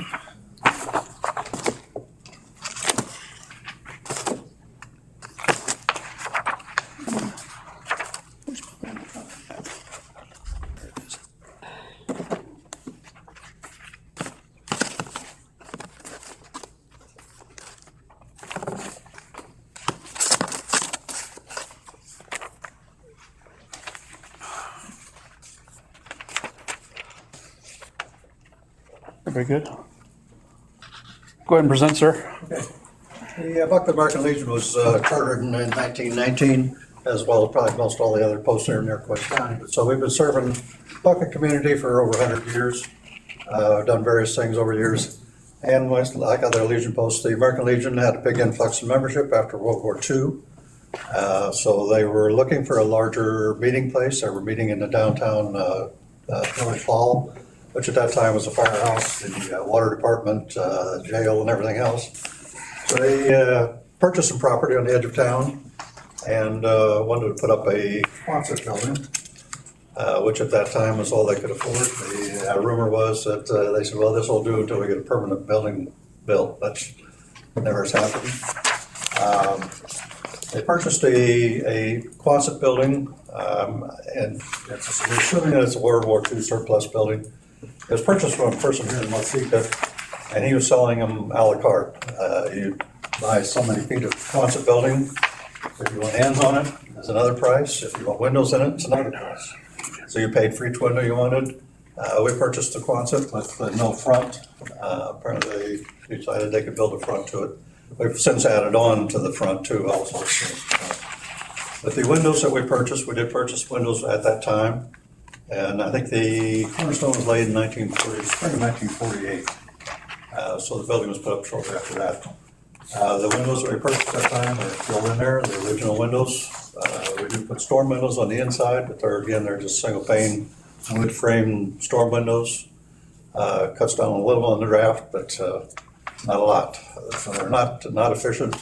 Speaker 1: Very good. Go ahead and present, sir.
Speaker 11: The Buckland American Legion was chartered in 1919, as well as probably most all the other posts here in Iroquois County. So we've been serving Buckland community for over 100 years, done various things over the years. And like other Legion posts, the American Legion had a big influx in membership after World War II. So they were looking for a larger meeting place. They were meeting in the downtown Village Hall, which at that time was a firehouse, the water department, jail and everything else. So they purchased some property on the edge of town and wanted to put up a Quonset building, which at that time was all they could afford. The rumor was that they said, well, this will do until we get a permanent building built. That never has happened. They purchased a Quonset building, and we're assuming that it's a World War II surplus building. It was purchased from a person here in Waseca, and he was selling them a la carte. You buy so many feet of Quonset building. If you want hands on it, it's another price. If you want windows in it, it's another price. So you paid for each window you wanted. We purchased the Quonset with no front. Apparently they decided they could build a front to it. We've since added on to the front too also. But the windows that we purchased, we did purchase windows at that time. And I think the cornerstone was laid in spring of 1948. So the building was put up shortly after that. The windows that we purchased at that time are still in there, the original windows. We do put storm windows on the inside, but they're just single pane wood frame storm windows. Cuts down a little on the draft, but not a lot. So they're not efficient.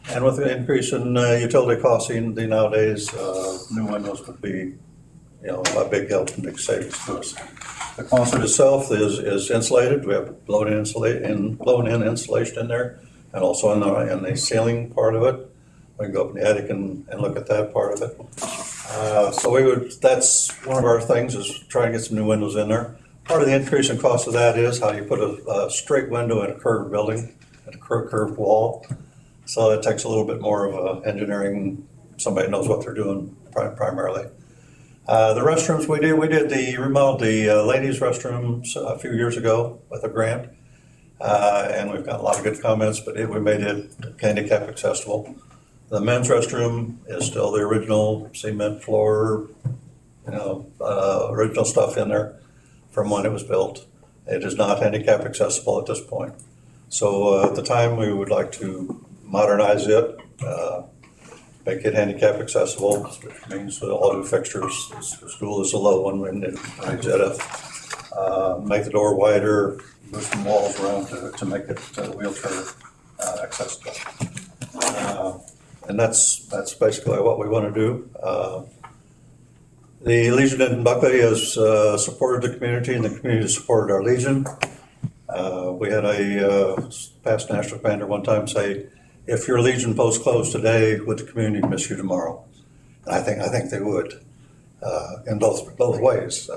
Speaker 11: And with the increase in utility costs nowadays, new windows would be a big help and big savings to us. The Quonset itself is insulated. We have blown-in insulation in there, and also in the ceiling part of it. We can go up in the attic and look at that part of it. So that's one of our things, is try to get some new windows in there. Part of the increase in cost of that is how you put a straight window in a curved building, and a curved wall. So that takes a little bit more of engineering. Somebody knows what they're doing primarily. The restrooms, we remodeled the ladies' restrooms a few years ago with a grant. And we've got a lot of good comments, but we made it handicap accessible. The men's restroom is still the original cement floor, original stuff in there from when it was built. It is not handicap accessible at this point. So at the time, we would like to modernize it, make it handicap accessible, which means all new fixtures. The stool is a low one, and it rides it up. Make the door wider, move some walls around to make it wheelchair accessible. And that's basically what we want to do. The Legion in Buckley has supported the community, and the community has supported our Legion. We had a past national commander one time say, if your Legion post closed today, would the community miss you tomorrow? And I think they would, in both ways.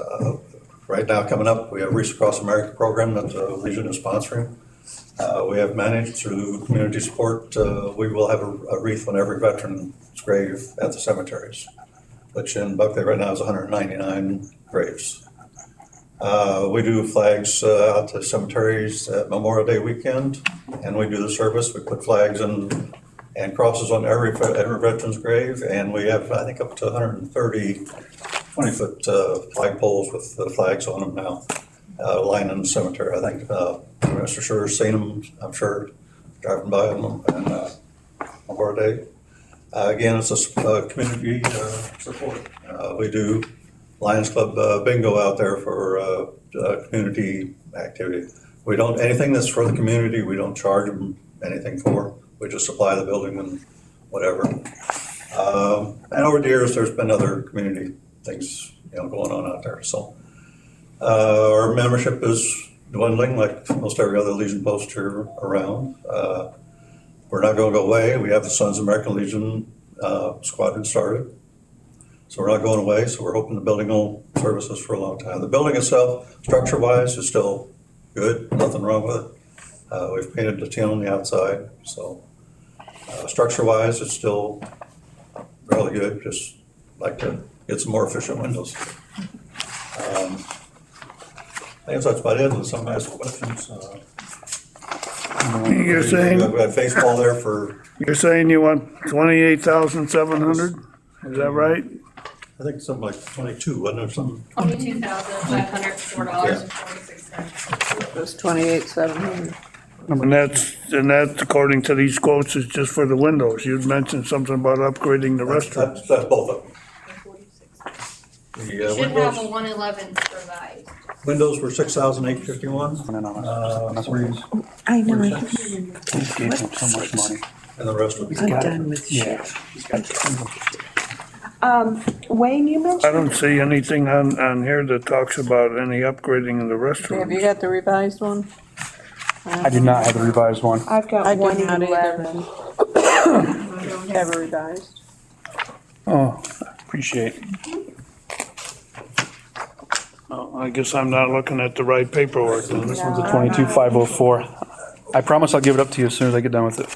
Speaker 11: Right now, coming up, we have Reach Across America program that the Legion is sponsoring. We have managed through community support, we will have a wreath on every veteran's grave at the cemeteries, which in Buckley right now is 199 graves. We do flags out to cemeteries at Memorial Day weekend, and we do the service. We put flags and crosses on every veteran's grave, and we have, I think, up to 130 20-foot flag poles with the flags on them now, lining the cemetery. I think Mr. Scher's seen them, I'm sure, driving by them on Memorial Day. Again, it's a community support. We do Lions Club bingo out there for community activity. We don't, anything that's for the community, we don't charge them anything for. We just supply the building and whatever. And over the years, there's been other community things, going on out there. So our membership is dwindling like most every other Legion post here around. We're not going to go away. We have the Sons of American Legion squadron started. So we're not going away. So we're hoping the building will service us for a long time. The building itself, structure-wise, is still good. Nothing wrong with it. We've painted the tin on the outside. So structure-wise, it's still really good. Just like to get some more efficient windows. I guess that's about it. Unless somebody has questions.
Speaker 2: You're saying,
Speaker 11: We had baseball there for,
Speaker 2: you want 28,700? Is that right?
Speaker 11: I think something like 22, wasn't there, something?
Speaker 4: $22,504.46.
Speaker 9: It was 28,700.
Speaker 2: And that's according to these quotes, is just for the windows. You'd mentioned something about upgrading the restrooms.
Speaker 11: That's both of them. The
Speaker 4: Should have a
Speaker 11: windows,
Speaker 4: 111 revised.
Speaker 11: windows were 6,851.
Speaker 3: I know,
Speaker 1: He gave him so much money.
Speaker 11: And the rest would be.
Speaker 3: I'm done with
Speaker 1: Yeah.
Speaker 3: Wayne, you
Speaker 2: I
Speaker 3: mentioned,
Speaker 2: don't see anything on here that talks about any upgrading in the
Speaker 9: Have you
Speaker 2: restrooms.
Speaker 9: got the revised one?
Speaker 1: I do not have the revised one.
Speaker 3: I've got
Speaker 9: I do not
Speaker 3: 111.
Speaker 9: I don't have a revised.
Speaker 1: Oh, appreciate it.
Speaker 2: Oh, I guess I'm not looking at the right paperwork then.
Speaker 1: This one's a 22,504. I promise I'll give it up to you as soon as I get done with it.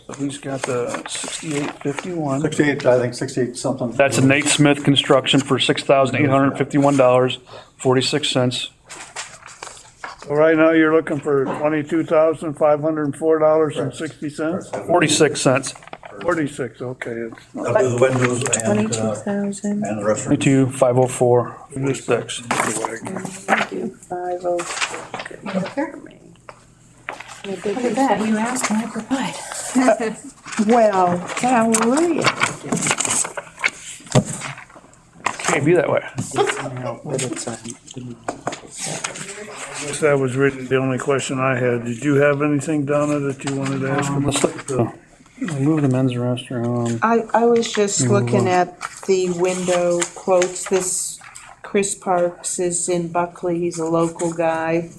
Speaker 1: So he's got the 6851.
Speaker 11: 68, I think 68 something.
Speaker 1: That's a Nate Smith Construction for $6,851.46.
Speaker 2: Well, right now, you're looking for $22,504.60?
Speaker 1: 46 cents.
Speaker 2: 46, okay. It's not
Speaker 11: I'll do the windows and
Speaker 3: 22,000.
Speaker 11: the restroom.
Speaker 1: 22,504 for six.
Speaker 3: 504.
Speaker 4: Look at that, you asked and I replied.
Speaker 3: Well, hallelujah.
Speaker 1: Can't be that way.
Speaker 2: I guess that was really the only question I had. Did you have anything, Donna, that you wanted to ask?
Speaker 1: Let's look at the, move the men's restroom.
Speaker 3: I was just looking at the window quotes. This Chris Parks is in Buckley. He's a local guy.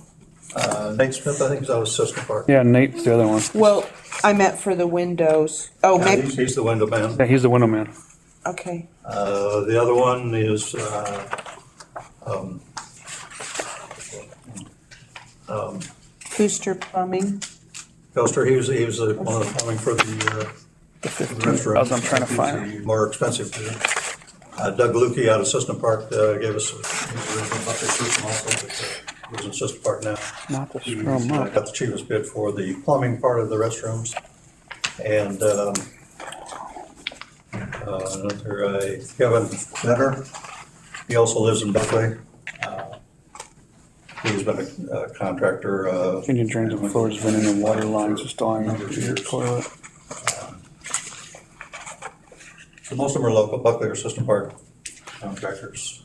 Speaker 11: Nate Smith, I think is out of Sister Park.
Speaker 1: Yeah, Nate's the other one.
Speaker 3: Well, I meant for the windows. Oh,
Speaker 11: Yeah,
Speaker 3: maybe,
Speaker 11: he's the window man.
Speaker 1: Yeah, he's the window man.
Speaker 3: okay.
Speaker 11: The other one is,
Speaker 3: Booster Plumbing.
Speaker 11: Coaster, he was one of the plumbing for the
Speaker 1: The
Speaker 11: The
Speaker 1: 15,000 I'm trying to find.
Speaker 11: restrooms, the more expensive. Doug Lukey out of System Park gave us his original bucket system also, but he's in System Park now.
Speaker 1: Not the
Speaker 11: He's
Speaker 1: strom up.
Speaker 11: got the cheapest bid for the plumbing part of the restrooms. And another Kevin Vetter, he also lives in Buckley. He's been a contractor.
Speaker 1: Indian drains and floors, venting and water lines, installing your toilet.
Speaker 11: So most of them are local, Buckley or System Park contractors.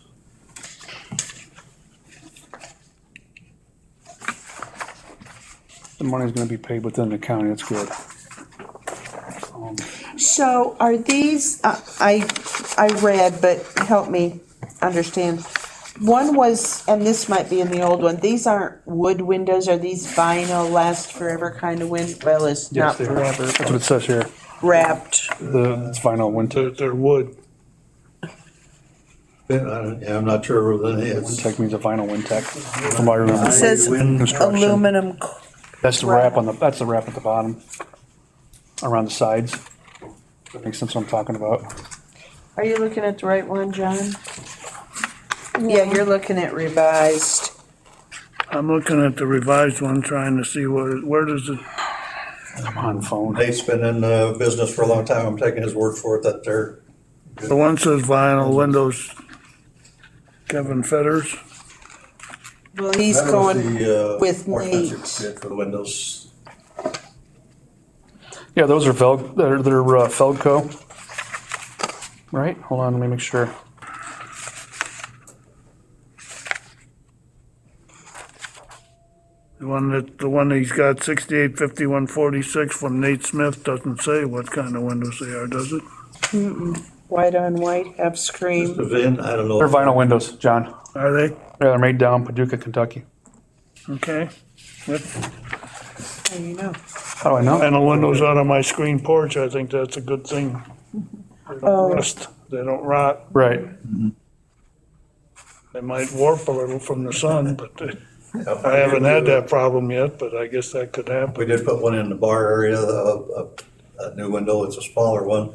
Speaker 1: The money's gonna be paid within the county, that's good.
Speaker 3: So are these, I read, but help me understand. One was, and this might be in the old one, these aren't wood windows, are these vinyl last forever kind of well, it's not
Speaker 1: Yes, they are.
Speaker 3: forever,
Speaker 1: That's what it says here.
Speaker 3: wrapped.
Speaker 1: It's vinyl winter.
Speaker 2: They're wood.
Speaker 11: I'm not sure what that is.
Speaker 1: Wintec means a vinyl Wintec, from what I remember.
Speaker 3: It says
Speaker 1: Construction.
Speaker 3: aluminum.
Speaker 1: That's the wrap on that's the wrap at the bottom, around the sides. That makes sense what I'm talking about.
Speaker 3: Are you looking at the right one, John? Yeah, you're looking at revised.
Speaker 2: I'm looking at the revised one, trying to see where does it,
Speaker 1: Come on, phone.
Speaker 11: Nate's been in business for a long time. I'm taking his word for it that they're.
Speaker 2: the one says vinyl windows, Kevin Fetters.
Speaker 3: Well, he's
Speaker 11: That was
Speaker 3: going
Speaker 11: the,
Speaker 3: with
Speaker 11: more expensive
Speaker 3: Nate.
Speaker 11: bid for the windows.
Speaker 1: Yeah, those are they're Feldco. Right? Hold on, let me make sure.
Speaker 2: The one he's got 685146 from Nate Smith doesn't say what kind of windows they are, does it?
Speaker 3: White on white, half screen.
Speaker 11: The VIN, I don't know.
Speaker 1: They're vinyl windows, John.
Speaker 2: Are they?
Speaker 1: Yeah, they're made down in Paducah, Kentucky.
Speaker 2: Okay.
Speaker 3: There you know.
Speaker 1: How do I know?
Speaker 2: And the windows out on my screen porch, I think that's a good thing. They
Speaker 3: Oh.
Speaker 2: don't rust, they don't rot.
Speaker 1: Right.
Speaker 2: They might warp a little from the sun, but I haven't had that problem yet, but I guess that could
Speaker 11: We
Speaker 2: happen.
Speaker 11: did put one in the bar area, a new window. It's a smaller one,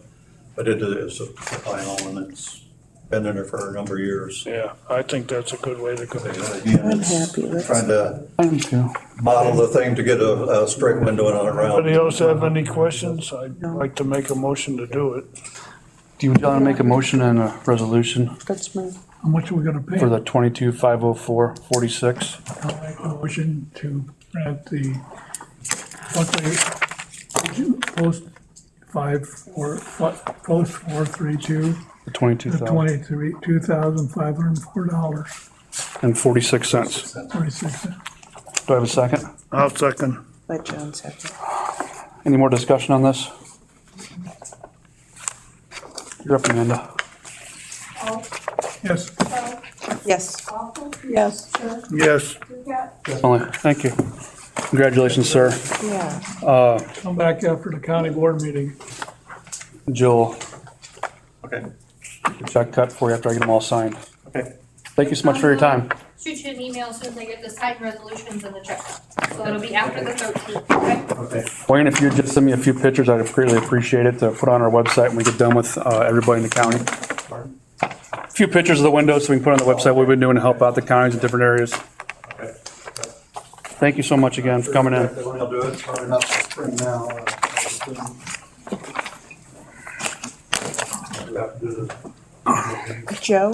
Speaker 11: but it is a vinyl and it's been in there for a number of years.
Speaker 2: Yeah, I think that's a good way to go.
Speaker 11: Again,
Speaker 3: I'm
Speaker 11: it's
Speaker 3: happy with
Speaker 11: trying to
Speaker 1: I am too.
Speaker 11: model the thing to get a straight window and around.
Speaker 2: Anybody else have any questions? I'd like to make a motion to do it.
Speaker 1: Do you want to make a motion and a resolution
Speaker 3: Let's move.
Speaker 6: How much are we gonna pay?
Speaker 1: for the 22,504.46?
Speaker 6: I'll make a motion to grant the Buckley post 432,
Speaker 1: The
Speaker 6: the
Speaker 1: 22,000
Speaker 6: $2,504,
Speaker 1: and 46 cents.
Speaker 6: 46 cents.
Speaker 1: Do I have a second?
Speaker 2: I'll second.
Speaker 3: Let John second.
Speaker 1: Any more discussion on this? You're up, Amanda.
Speaker 6: Yes,
Speaker 3: Yes.
Speaker 9: Yes.
Speaker 2: Yes,
Speaker 1: Definitely. Thank you. Congratulations, sir.
Speaker 3: Yeah.
Speaker 6: come back after the county board meeting.
Speaker 1: Jill,
Speaker 11: Okay.
Speaker 1: check cut for you after I get them all signed.
Speaker 11: Okay.
Speaker 1: Thank you so much for your time.
Speaker 4: Shoot you an email as soon as I get the signed resolutions and the check. So it'll be after the 13th, okay?
Speaker 11: Okay.
Speaker 1: Wayne, if you'd just send me a few pictures, I'd greatly appreciate it to put on our website when we get done with everybody in the county. A few pictures of the windows so we can put on the website what we've been doing to help out the counties in different areas.
Speaker 11: Okay.
Speaker 1: Thank you so much again for coming in.
Speaker 11: When I'll do it, probably not this spring now. We have to do this.
Speaker 3: Joe?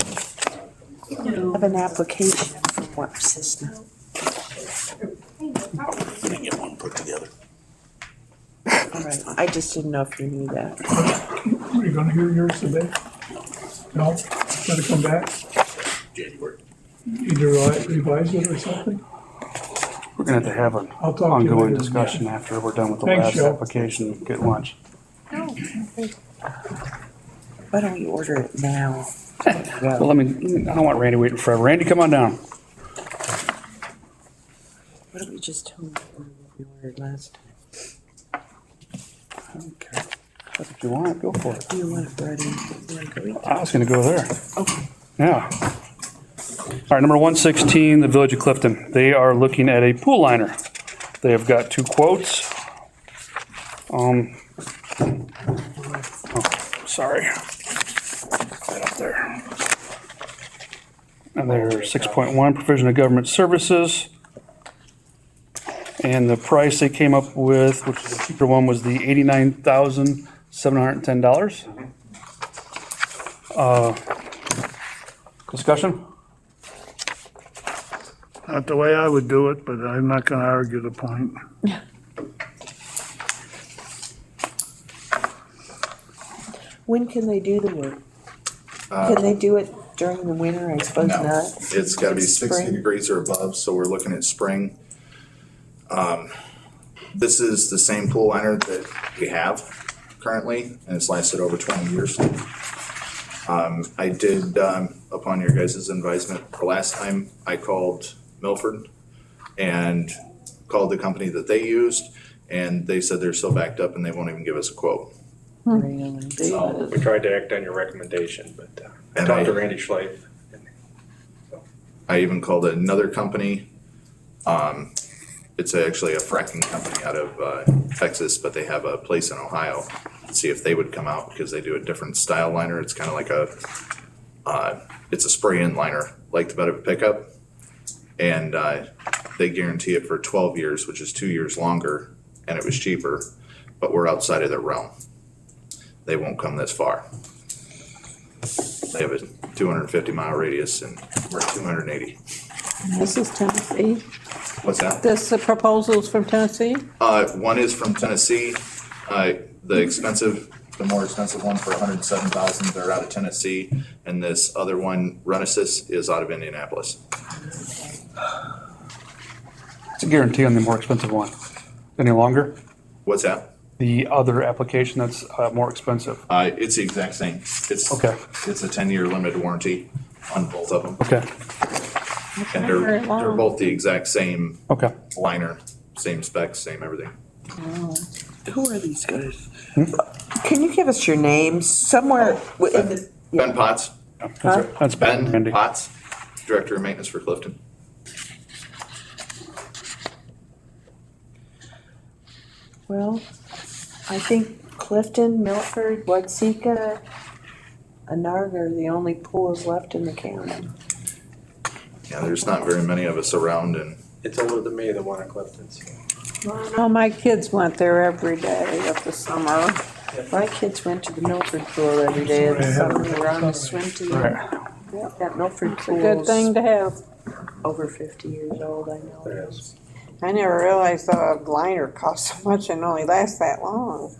Speaker 3: I have an application from what system?
Speaker 2: get one put together.
Speaker 3: All right, I just didn't know if you knew that.
Speaker 6: Are you gonna hear yours today? No, gotta come back,
Speaker 2: January.
Speaker 6: either revise it or something.
Speaker 1: We're gonna have to have an
Speaker 6: I'll talk to you
Speaker 1: ongoing
Speaker 6: later.
Speaker 1: discussion after we're done with the
Speaker 6: Thanks,
Speaker 1: last
Speaker 6: Joe.
Speaker 1: application, get lunch.
Speaker 3: Why don't you order it now?
Speaker 1: Well, I don't want Randy waiting forever. Randy, come on down.
Speaker 3: What did we just tell him we ordered last time?
Speaker 1: I don't care. If you want, go for it.
Speaker 3: Do you want it ready? You want to go eat?
Speaker 1: I was gonna go there.
Speaker 3: Okay.
Speaker 1: Yeah. All right, number 116, the Village of Clifton. They are looking at a pool liner. They have got two quotes. sorry. Right up there. And there's 6.1, provision of government services. And the price they came up with, which is the cheaper one, was the $89,710. Discussion?
Speaker 2: Not the way I would do it, but I'm not gonna argue the point.
Speaker 3: When can they do the work? Can they do it during the winter? I suppose
Speaker 12: No,
Speaker 3: not.
Speaker 12: it's gotta be 60
Speaker 3: Spring.
Speaker 12: degrees or above, so we're looking at spring. This is the same pool liner that we have currently, and it's lasted over 20 years. I did, upon your guys' advisement, the last time I called Milford and called the company that they used, and they said they're so backed up and they won't even give us a quote.
Speaker 3: Really?
Speaker 12: So,
Speaker 13: We tried to act on your recommendation, but I
Speaker 12: And
Speaker 13: talked to
Speaker 12: I-
Speaker 13: Randy Schleif.
Speaker 12: I even called another company. It's actually a fracking company out of Texas, but they have a place in Ohio. See if they would come out because they do a different style liner. It's kind of like it's a spray-in liner, like the bed of a pickup. And they guarantee it for 12 years, which is 2 years longer, and it was cheaper, but we're outside of their realm. They won't come this far. They have a 250-mile radius and we're 280.
Speaker 9: This is Tennessee.
Speaker 12: What's that?
Speaker 9: This, the proposal's from Tennessee?
Speaker 12: One is from Tennessee. The more expensive one for $107,000, they're out of Tennessee. And this other one, Renesis, is out of Indianapolis.
Speaker 1: It's a guarantee on the more expensive one. Any longer?
Speaker 12: What's that?
Speaker 1: The other application that's more expensive.
Speaker 12: It's the exact same.
Speaker 1: Okay.
Speaker 12: It's a 10-year limited warranty on both of them.
Speaker 1: Okay,
Speaker 12: And
Speaker 9: Very
Speaker 12: they're
Speaker 9: long.
Speaker 12: both the exact same
Speaker 1: okay.
Speaker 12: liner, same specs, same everything.
Speaker 3: Who are these guys? Can you give us your names somewhere in the,
Speaker 12: Ben Potts,
Speaker 1: That's Ben,
Speaker 12: Ben
Speaker 1: Randy.
Speaker 12: Potts, Director of Maintenance for Clifton.
Speaker 3: well, I think Clifton, Milford, Watseka, and Narga are the only pools left in the county.
Speaker 12: Yeah, there's not very many of us around, and
Speaker 13: It's older than me, the one at Clifton. So.
Speaker 9: Oh, my kids went there every day of the summer.
Speaker 3: My kids went to the Milford pool every day of the summer. They were on the swim team. That Milford
Speaker 9: It's a good
Speaker 3: pool's
Speaker 9: thing to have.
Speaker 3: over 50 years old, I know.
Speaker 13: It is.
Speaker 9: I never realized the liner cost so much and only lasts that long.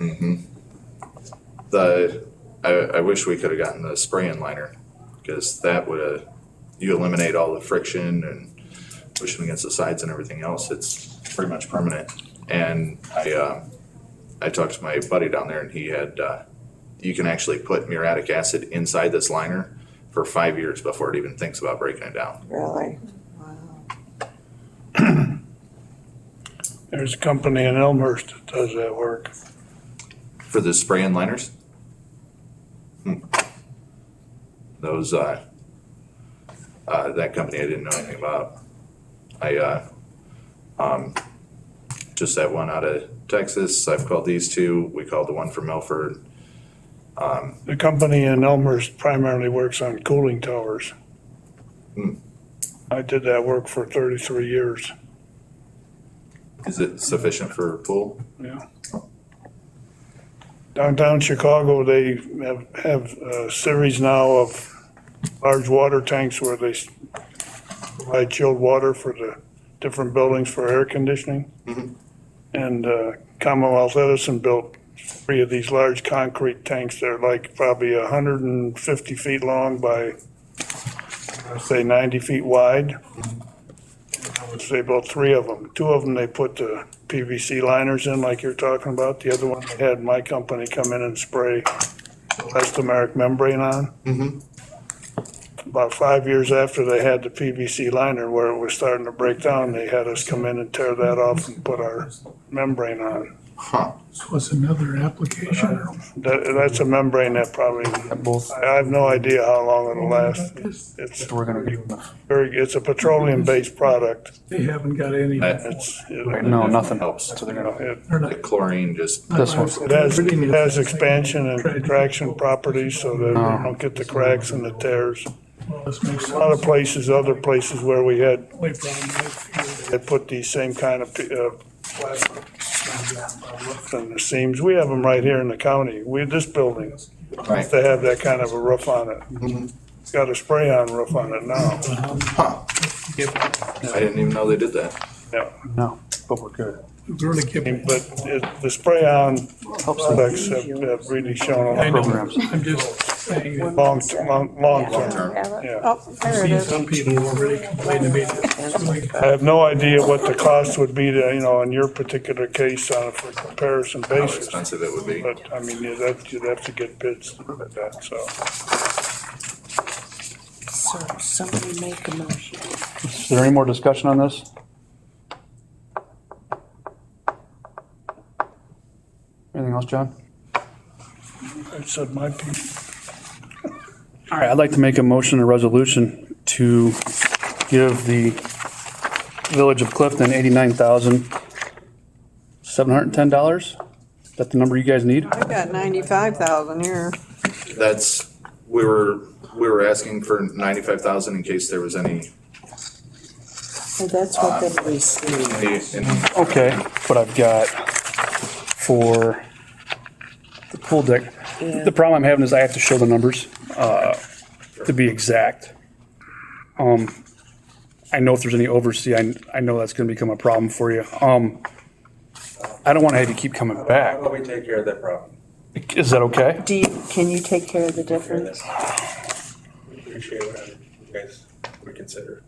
Speaker 12: I wish we could have gotten the spray-in liner, because that would have, you eliminate all the friction and pushing against the sides and everything else. It's pretty much permanent. And I talked to my buddy down there, and he had, you can actually put muriatic acid inside this liner for 5 years before it even thinks about breaking it down.
Speaker 9: Really?
Speaker 2: There's a company in Elmhurst that does that work.
Speaker 12: For the spray-in liners? Those, that company I didn't know anything about. Just that one out of Texas. I've called these two. We called the one from Milford.
Speaker 2: The company in Elmhurst primarily works on cooling towers. I did that work for 33 years,
Speaker 12: Is it sufficient for a pool?
Speaker 2: yeah. Downtown Chicago, they have a series now of large water tanks where they provide chilled water for the different buildings for air conditioning. And Commonwealth Edison built 3 of these large concrete tanks. They're like probably 150 feet long by, let's say, 90 feet wide. I would say about 3 of them. 2 of them, they put the PVC liners in like you're talking about. The other one, they had my company come in and spray elastomeric membrane on. About 5 years after they had the PVC liner where it was starting to break down, they had us come in and tear that off and put our membrane on.
Speaker 12: Huh.
Speaker 6: So it's another application or?
Speaker 2: That's a membrane that probably,
Speaker 1: Both,
Speaker 2: I have no idea how long it'll last. It's
Speaker 1: we're gonna give them
Speaker 2: it's a petroleum-based product.
Speaker 6: They haven't got any.
Speaker 2: It's,
Speaker 1: right, no, nothing.
Speaker 12: Helps.
Speaker 1: So they're gonna,
Speaker 6: They're not-
Speaker 12: Like chlorine, just,
Speaker 1: This one.
Speaker 2: it has expansion and contraction properties so that you don't get the cracks and the tears.
Speaker 6: Well, this makes
Speaker 2: A lot of
Speaker 6: sense.
Speaker 2: places, other places where we had
Speaker 6: Only problem I feel
Speaker 2: they put these same kind of plastic on the seams. We have them right here in the county. This building used to have that kind of a roof on it. It's got a spray-on roof on it now.
Speaker 12: huh. I didn't even know they did that.
Speaker 2: Yeah,
Speaker 1: no, but we're good.
Speaker 6: really kept.
Speaker 2: but the spray-on products have really shown
Speaker 6: I
Speaker 2: a
Speaker 6: know,
Speaker 1: programs.
Speaker 6: I'm just saying that.
Speaker 2: long term. Yeah.
Speaker 9: Oh, there it
Speaker 6: See,
Speaker 9: is.
Speaker 6: some people already complain to me that it's like,
Speaker 2: I have no idea what the cost would be to, in your particular case on for comparison
Speaker 12: How
Speaker 2: basis.
Speaker 12: expensive it would be.
Speaker 2: But, I mean, you'd have to get bids at that, so.
Speaker 3: So somebody make a motion.
Speaker 1: Is there any more discussion on this? Anything else, John?
Speaker 2: I said my piece.
Speaker 1: All right, I'd like to make a motion, a resolution to give the Village of Clifton $89,710. Is that the number you guys need?
Speaker 9: I got 95,000 here.
Speaker 12: That's, we were asking for 95,000 in case there was any,
Speaker 3: So that's what they received.
Speaker 1: Okay, but I've got for the pool deck.
Speaker 3: Yeah.
Speaker 1: The problem I'm having is I have to show the numbers to be exact. I know if there's any oversee, I know that's gonna become a problem for you. I don't wanna have you keep coming back.
Speaker 13: How about we take care of that problem?
Speaker 1: Is that okay?
Speaker 3: Can you take care of the difference?
Speaker 13: We appreciate whatever you guys would consider.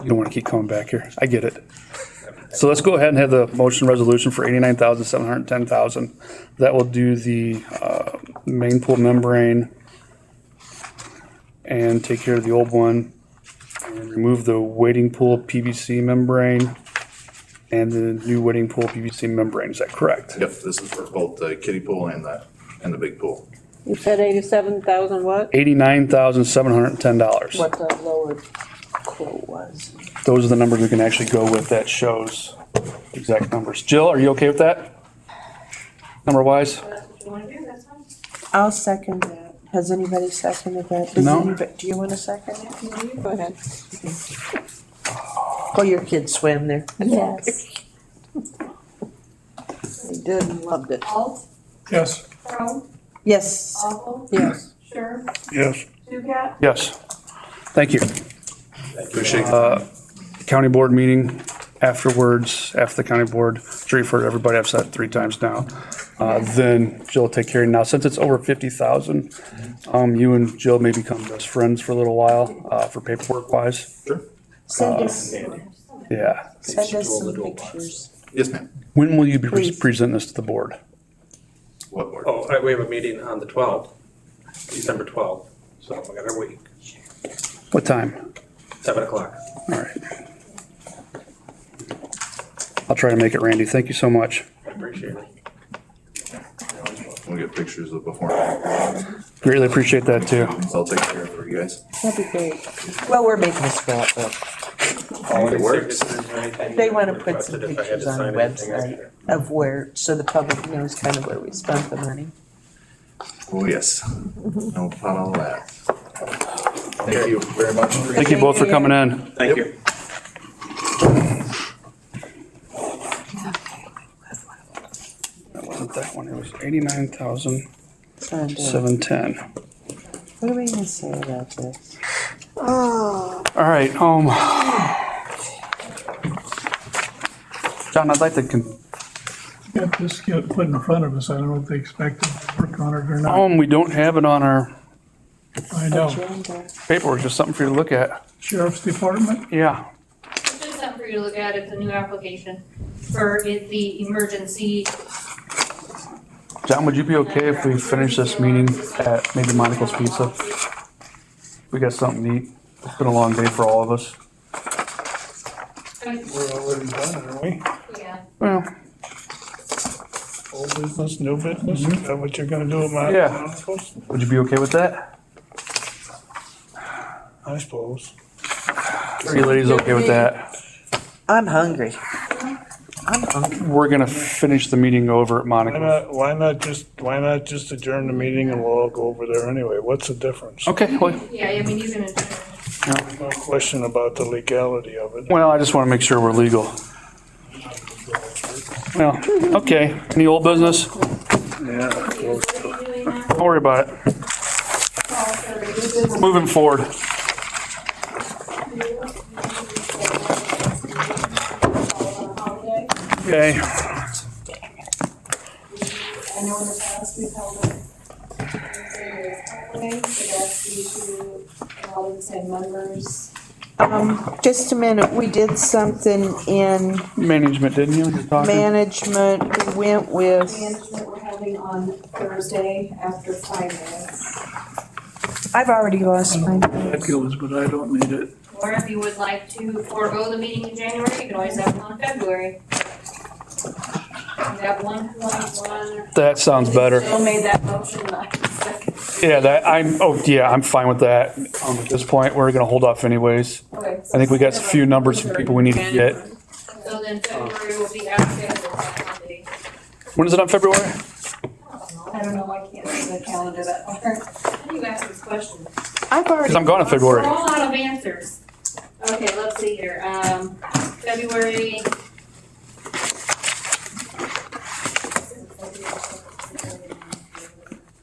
Speaker 1: You don't wanna keep coming back here. I get it. So let's go ahead and have the motion resolution for $89,710,000. That will do the main pool membrane and take care of the old one and remove the wading pool PVC membrane and the new wading pool PVC membrane. Is that correct?
Speaker 12: yep, this is for both the kiddie pool and the big pool.
Speaker 9: You said 87,000 what?
Speaker 1: $89,710.
Speaker 3: What the lower quote was.
Speaker 1: Those are the numbers we can actually go with that shows exact numbers. Jill, are you okay with that? Number wise?
Speaker 4: That's what you wanna do, that's fine.
Speaker 3: I'll second that. Has anybody seconded that? Does
Speaker 1: No.
Speaker 3: Do you want to second it?
Speaker 9: Go ahead.
Speaker 3: Oh, your kids swam there.
Speaker 9: Yes. They did and loved it.
Speaker 4: Alt,
Speaker 6: yes,
Speaker 4: Pro,
Speaker 3: Yes.
Speaker 4: Awful,
Speaker 9: Yes.
Speaker 4: Sure,
Speaker 2: Yes.
Speaker 4: Ducat,
Speaker 1: Yes. Thank you.
Speaker 12: Appreciate it.
Speaker 1: County board meeting afterwards, after the county board, sure you've heard everybody, I've said it 3 times now. Then Jill will take care of it. Now, since it's over 50,000, you and Jill may become best friends for a little while, for paperwork wise.
Speaker 12: Sure.
Speaker 3: Send us,
Speaker 1: Yeah.
Speaker 3: send us some pictures.
Speaker 12: Yes, ma'am.
Speaker 1: When will you be
Speaker 3: Please.
Speaker 1: presenting this to the board?
Speaker 12: What board?
Speaker 13: Oh, we have a meeting on the 12th, December 12th, so we got a week,
Speaker 1: What time?
Speaker 13: 7 o'clock.
Speaker 1: All right. I'll try to make it, Randy. Thank you so much.
Speaker 13: I appreciate it.
Speaker 12: We'll get pictures of before and after.
Speaker 1: Greatly appreciate that too.
Speaker 12: So I'll take care of it for you guys.
Speaker 3: That'd be great. Well, we're making a scrapbook.
Speaker 12: It works.
Speaker 3: They want to put some pictures on the website of where, so the public knows kind of where we spent the money.
Speaker 12: Oh, yes. No problem all that. Thank you very much.
Speaker 1: Thank you both for coming in.
Speaker 13: Thank you.
Speaker 1: That wasn't that one. It was 89,710.
Speaker 3: Sunday. What are we gonna say about this?
Speaker 1: All right, John, I'd like to,
Speaker 6: got this get put in front of us. I don't know if they expect to work on it or not.
Speaker 1: we don't have it on our
Speaker 6: I know.
Speaker 3: Agenda.
Speaker 1: paperwork, just something for you to look at.
Speaker 6: Sheriff's Department?
Speaker 1: Yeah.
Speaker 4: it's just something for you to look at, it's a new application for the emergency.
Speaker 1: John, would you be okay if we finish this meeting at maybe Monica's Pizza? We got something to eat. It's been a long day for all of us.
Speaker 2: We're already done, aren't we?
Speaker 4: Yeah,
Speaker 1: Well,
Speaker 2: Old business, new business, is that what you're gonna do with my
Speaker 1: Yeah.
Speaker 2: articles?
Speaker 1: Would you be okay with that?
Speaker 2: I suppose.
Speaker 1: Are you ladies okay with that?
Speaker 3: I'm hungry. I'm hungry.
Speaker 1: We're gonna finish the meeting over at Monica's.
Speaker 2: Why not just adjourn the meeting and we'll all go over there anyway? What's the difference?
Speaker 1: Okay, well,
Speaker 4: Yeah, I mean, you can adjourn.
Speaker 2: No question about the legality of it.
Speaker 1: well, I just wanna make sure we're legal. Well, okay, any old business?
Speaker 2: Yeah.
Speaker 1: Don't worry about it. Moving forward. Okay,
Speaker 14: I know in the past we've held it Thursday, so that's due to all of the same members.
Speaker 3: Just a minute, we did something in
Speaker 1: management, didn't you? You're talking?
Speaker 3: management, we went with,
Speaker 14: Management we're having on Thursday after finance.
Speaker 3: I've already lost my.
Speaker 6: That goes, but I don't need it.
Speaker 4: Or if you would like to forego the meeting in January, you can always have one in February. You have 1.1.
Speaker 1: That sounds better.
Speaker 14: Bill made that motion, I second.
Speaker 1: Yeah, I'm fine with that. At this point, we're gonna hold off anyways.
Speaker 14: Okay.
Speaker 1: I think we got a few numbers from people we need to get.
Speaker 4: So then February will be after that Monday.
Speaker 1: When is it on February?
Speaker 14: I don't know, I can't see the calendar that far.
Speaker 4: How do you ask this question?
Speaker 3: I've already.
Speaker 1: Because I'm gone in February.
Speaker 4: We're all out of answers. Okay, let's see here, February.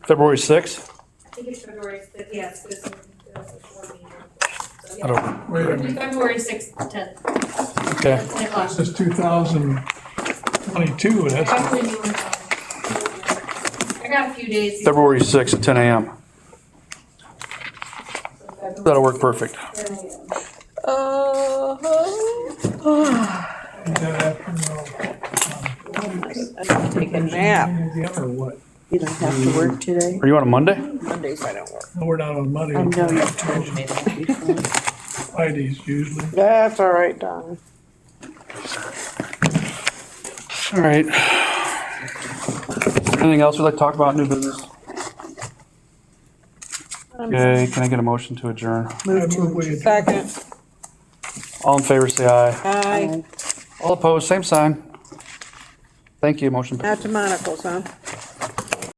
Speaker 1: February 6th?
Speaker 4: I think it's February 6th, yes, because it's a short meeting. So,
Speaker 1: I
Speaker 4: yeah.
Speaker 1: don't,
Speaker 6: Wait a
Speaker 4: It'll be
Speaker 6: minute,
Speaker 4: February 6th, 10th,
Speaker 1: okay.
Speaker 4: 10 o'clock.
Speaker 6: this is 2022, that's,
Speaker 4: Actually, you were fine. I got a few days.
Speaker 1: February 6th at 10 a.m. That'll work perfect.
Speaker 9: I'm taking a nap.
Speaker 6: or what?
Speaker 3: You don't have to work today?
Speaker 1: Are you on a Monday?
Speaker 9: Mondays I don't work.
Speaker 6: No, we're not on Monday.
Speaker 3: I know you've told me that before.
Speaker 6: Fridays usually.
Speaker 9: That's all right, Don.
Speaker 1: All right. Anything else we'd like to talk about, new business? Okay, can I get a motion to adjourn?
Speaker 6: I move we adjourn.
Speaker 9: Second.
Speaker 1: All in favor, say aye.
Speaker 9: Aye.
Speaker 1: All opposed, same sign. Thank you, motion passed.
Speaker 9: Not to Monocle's, huh?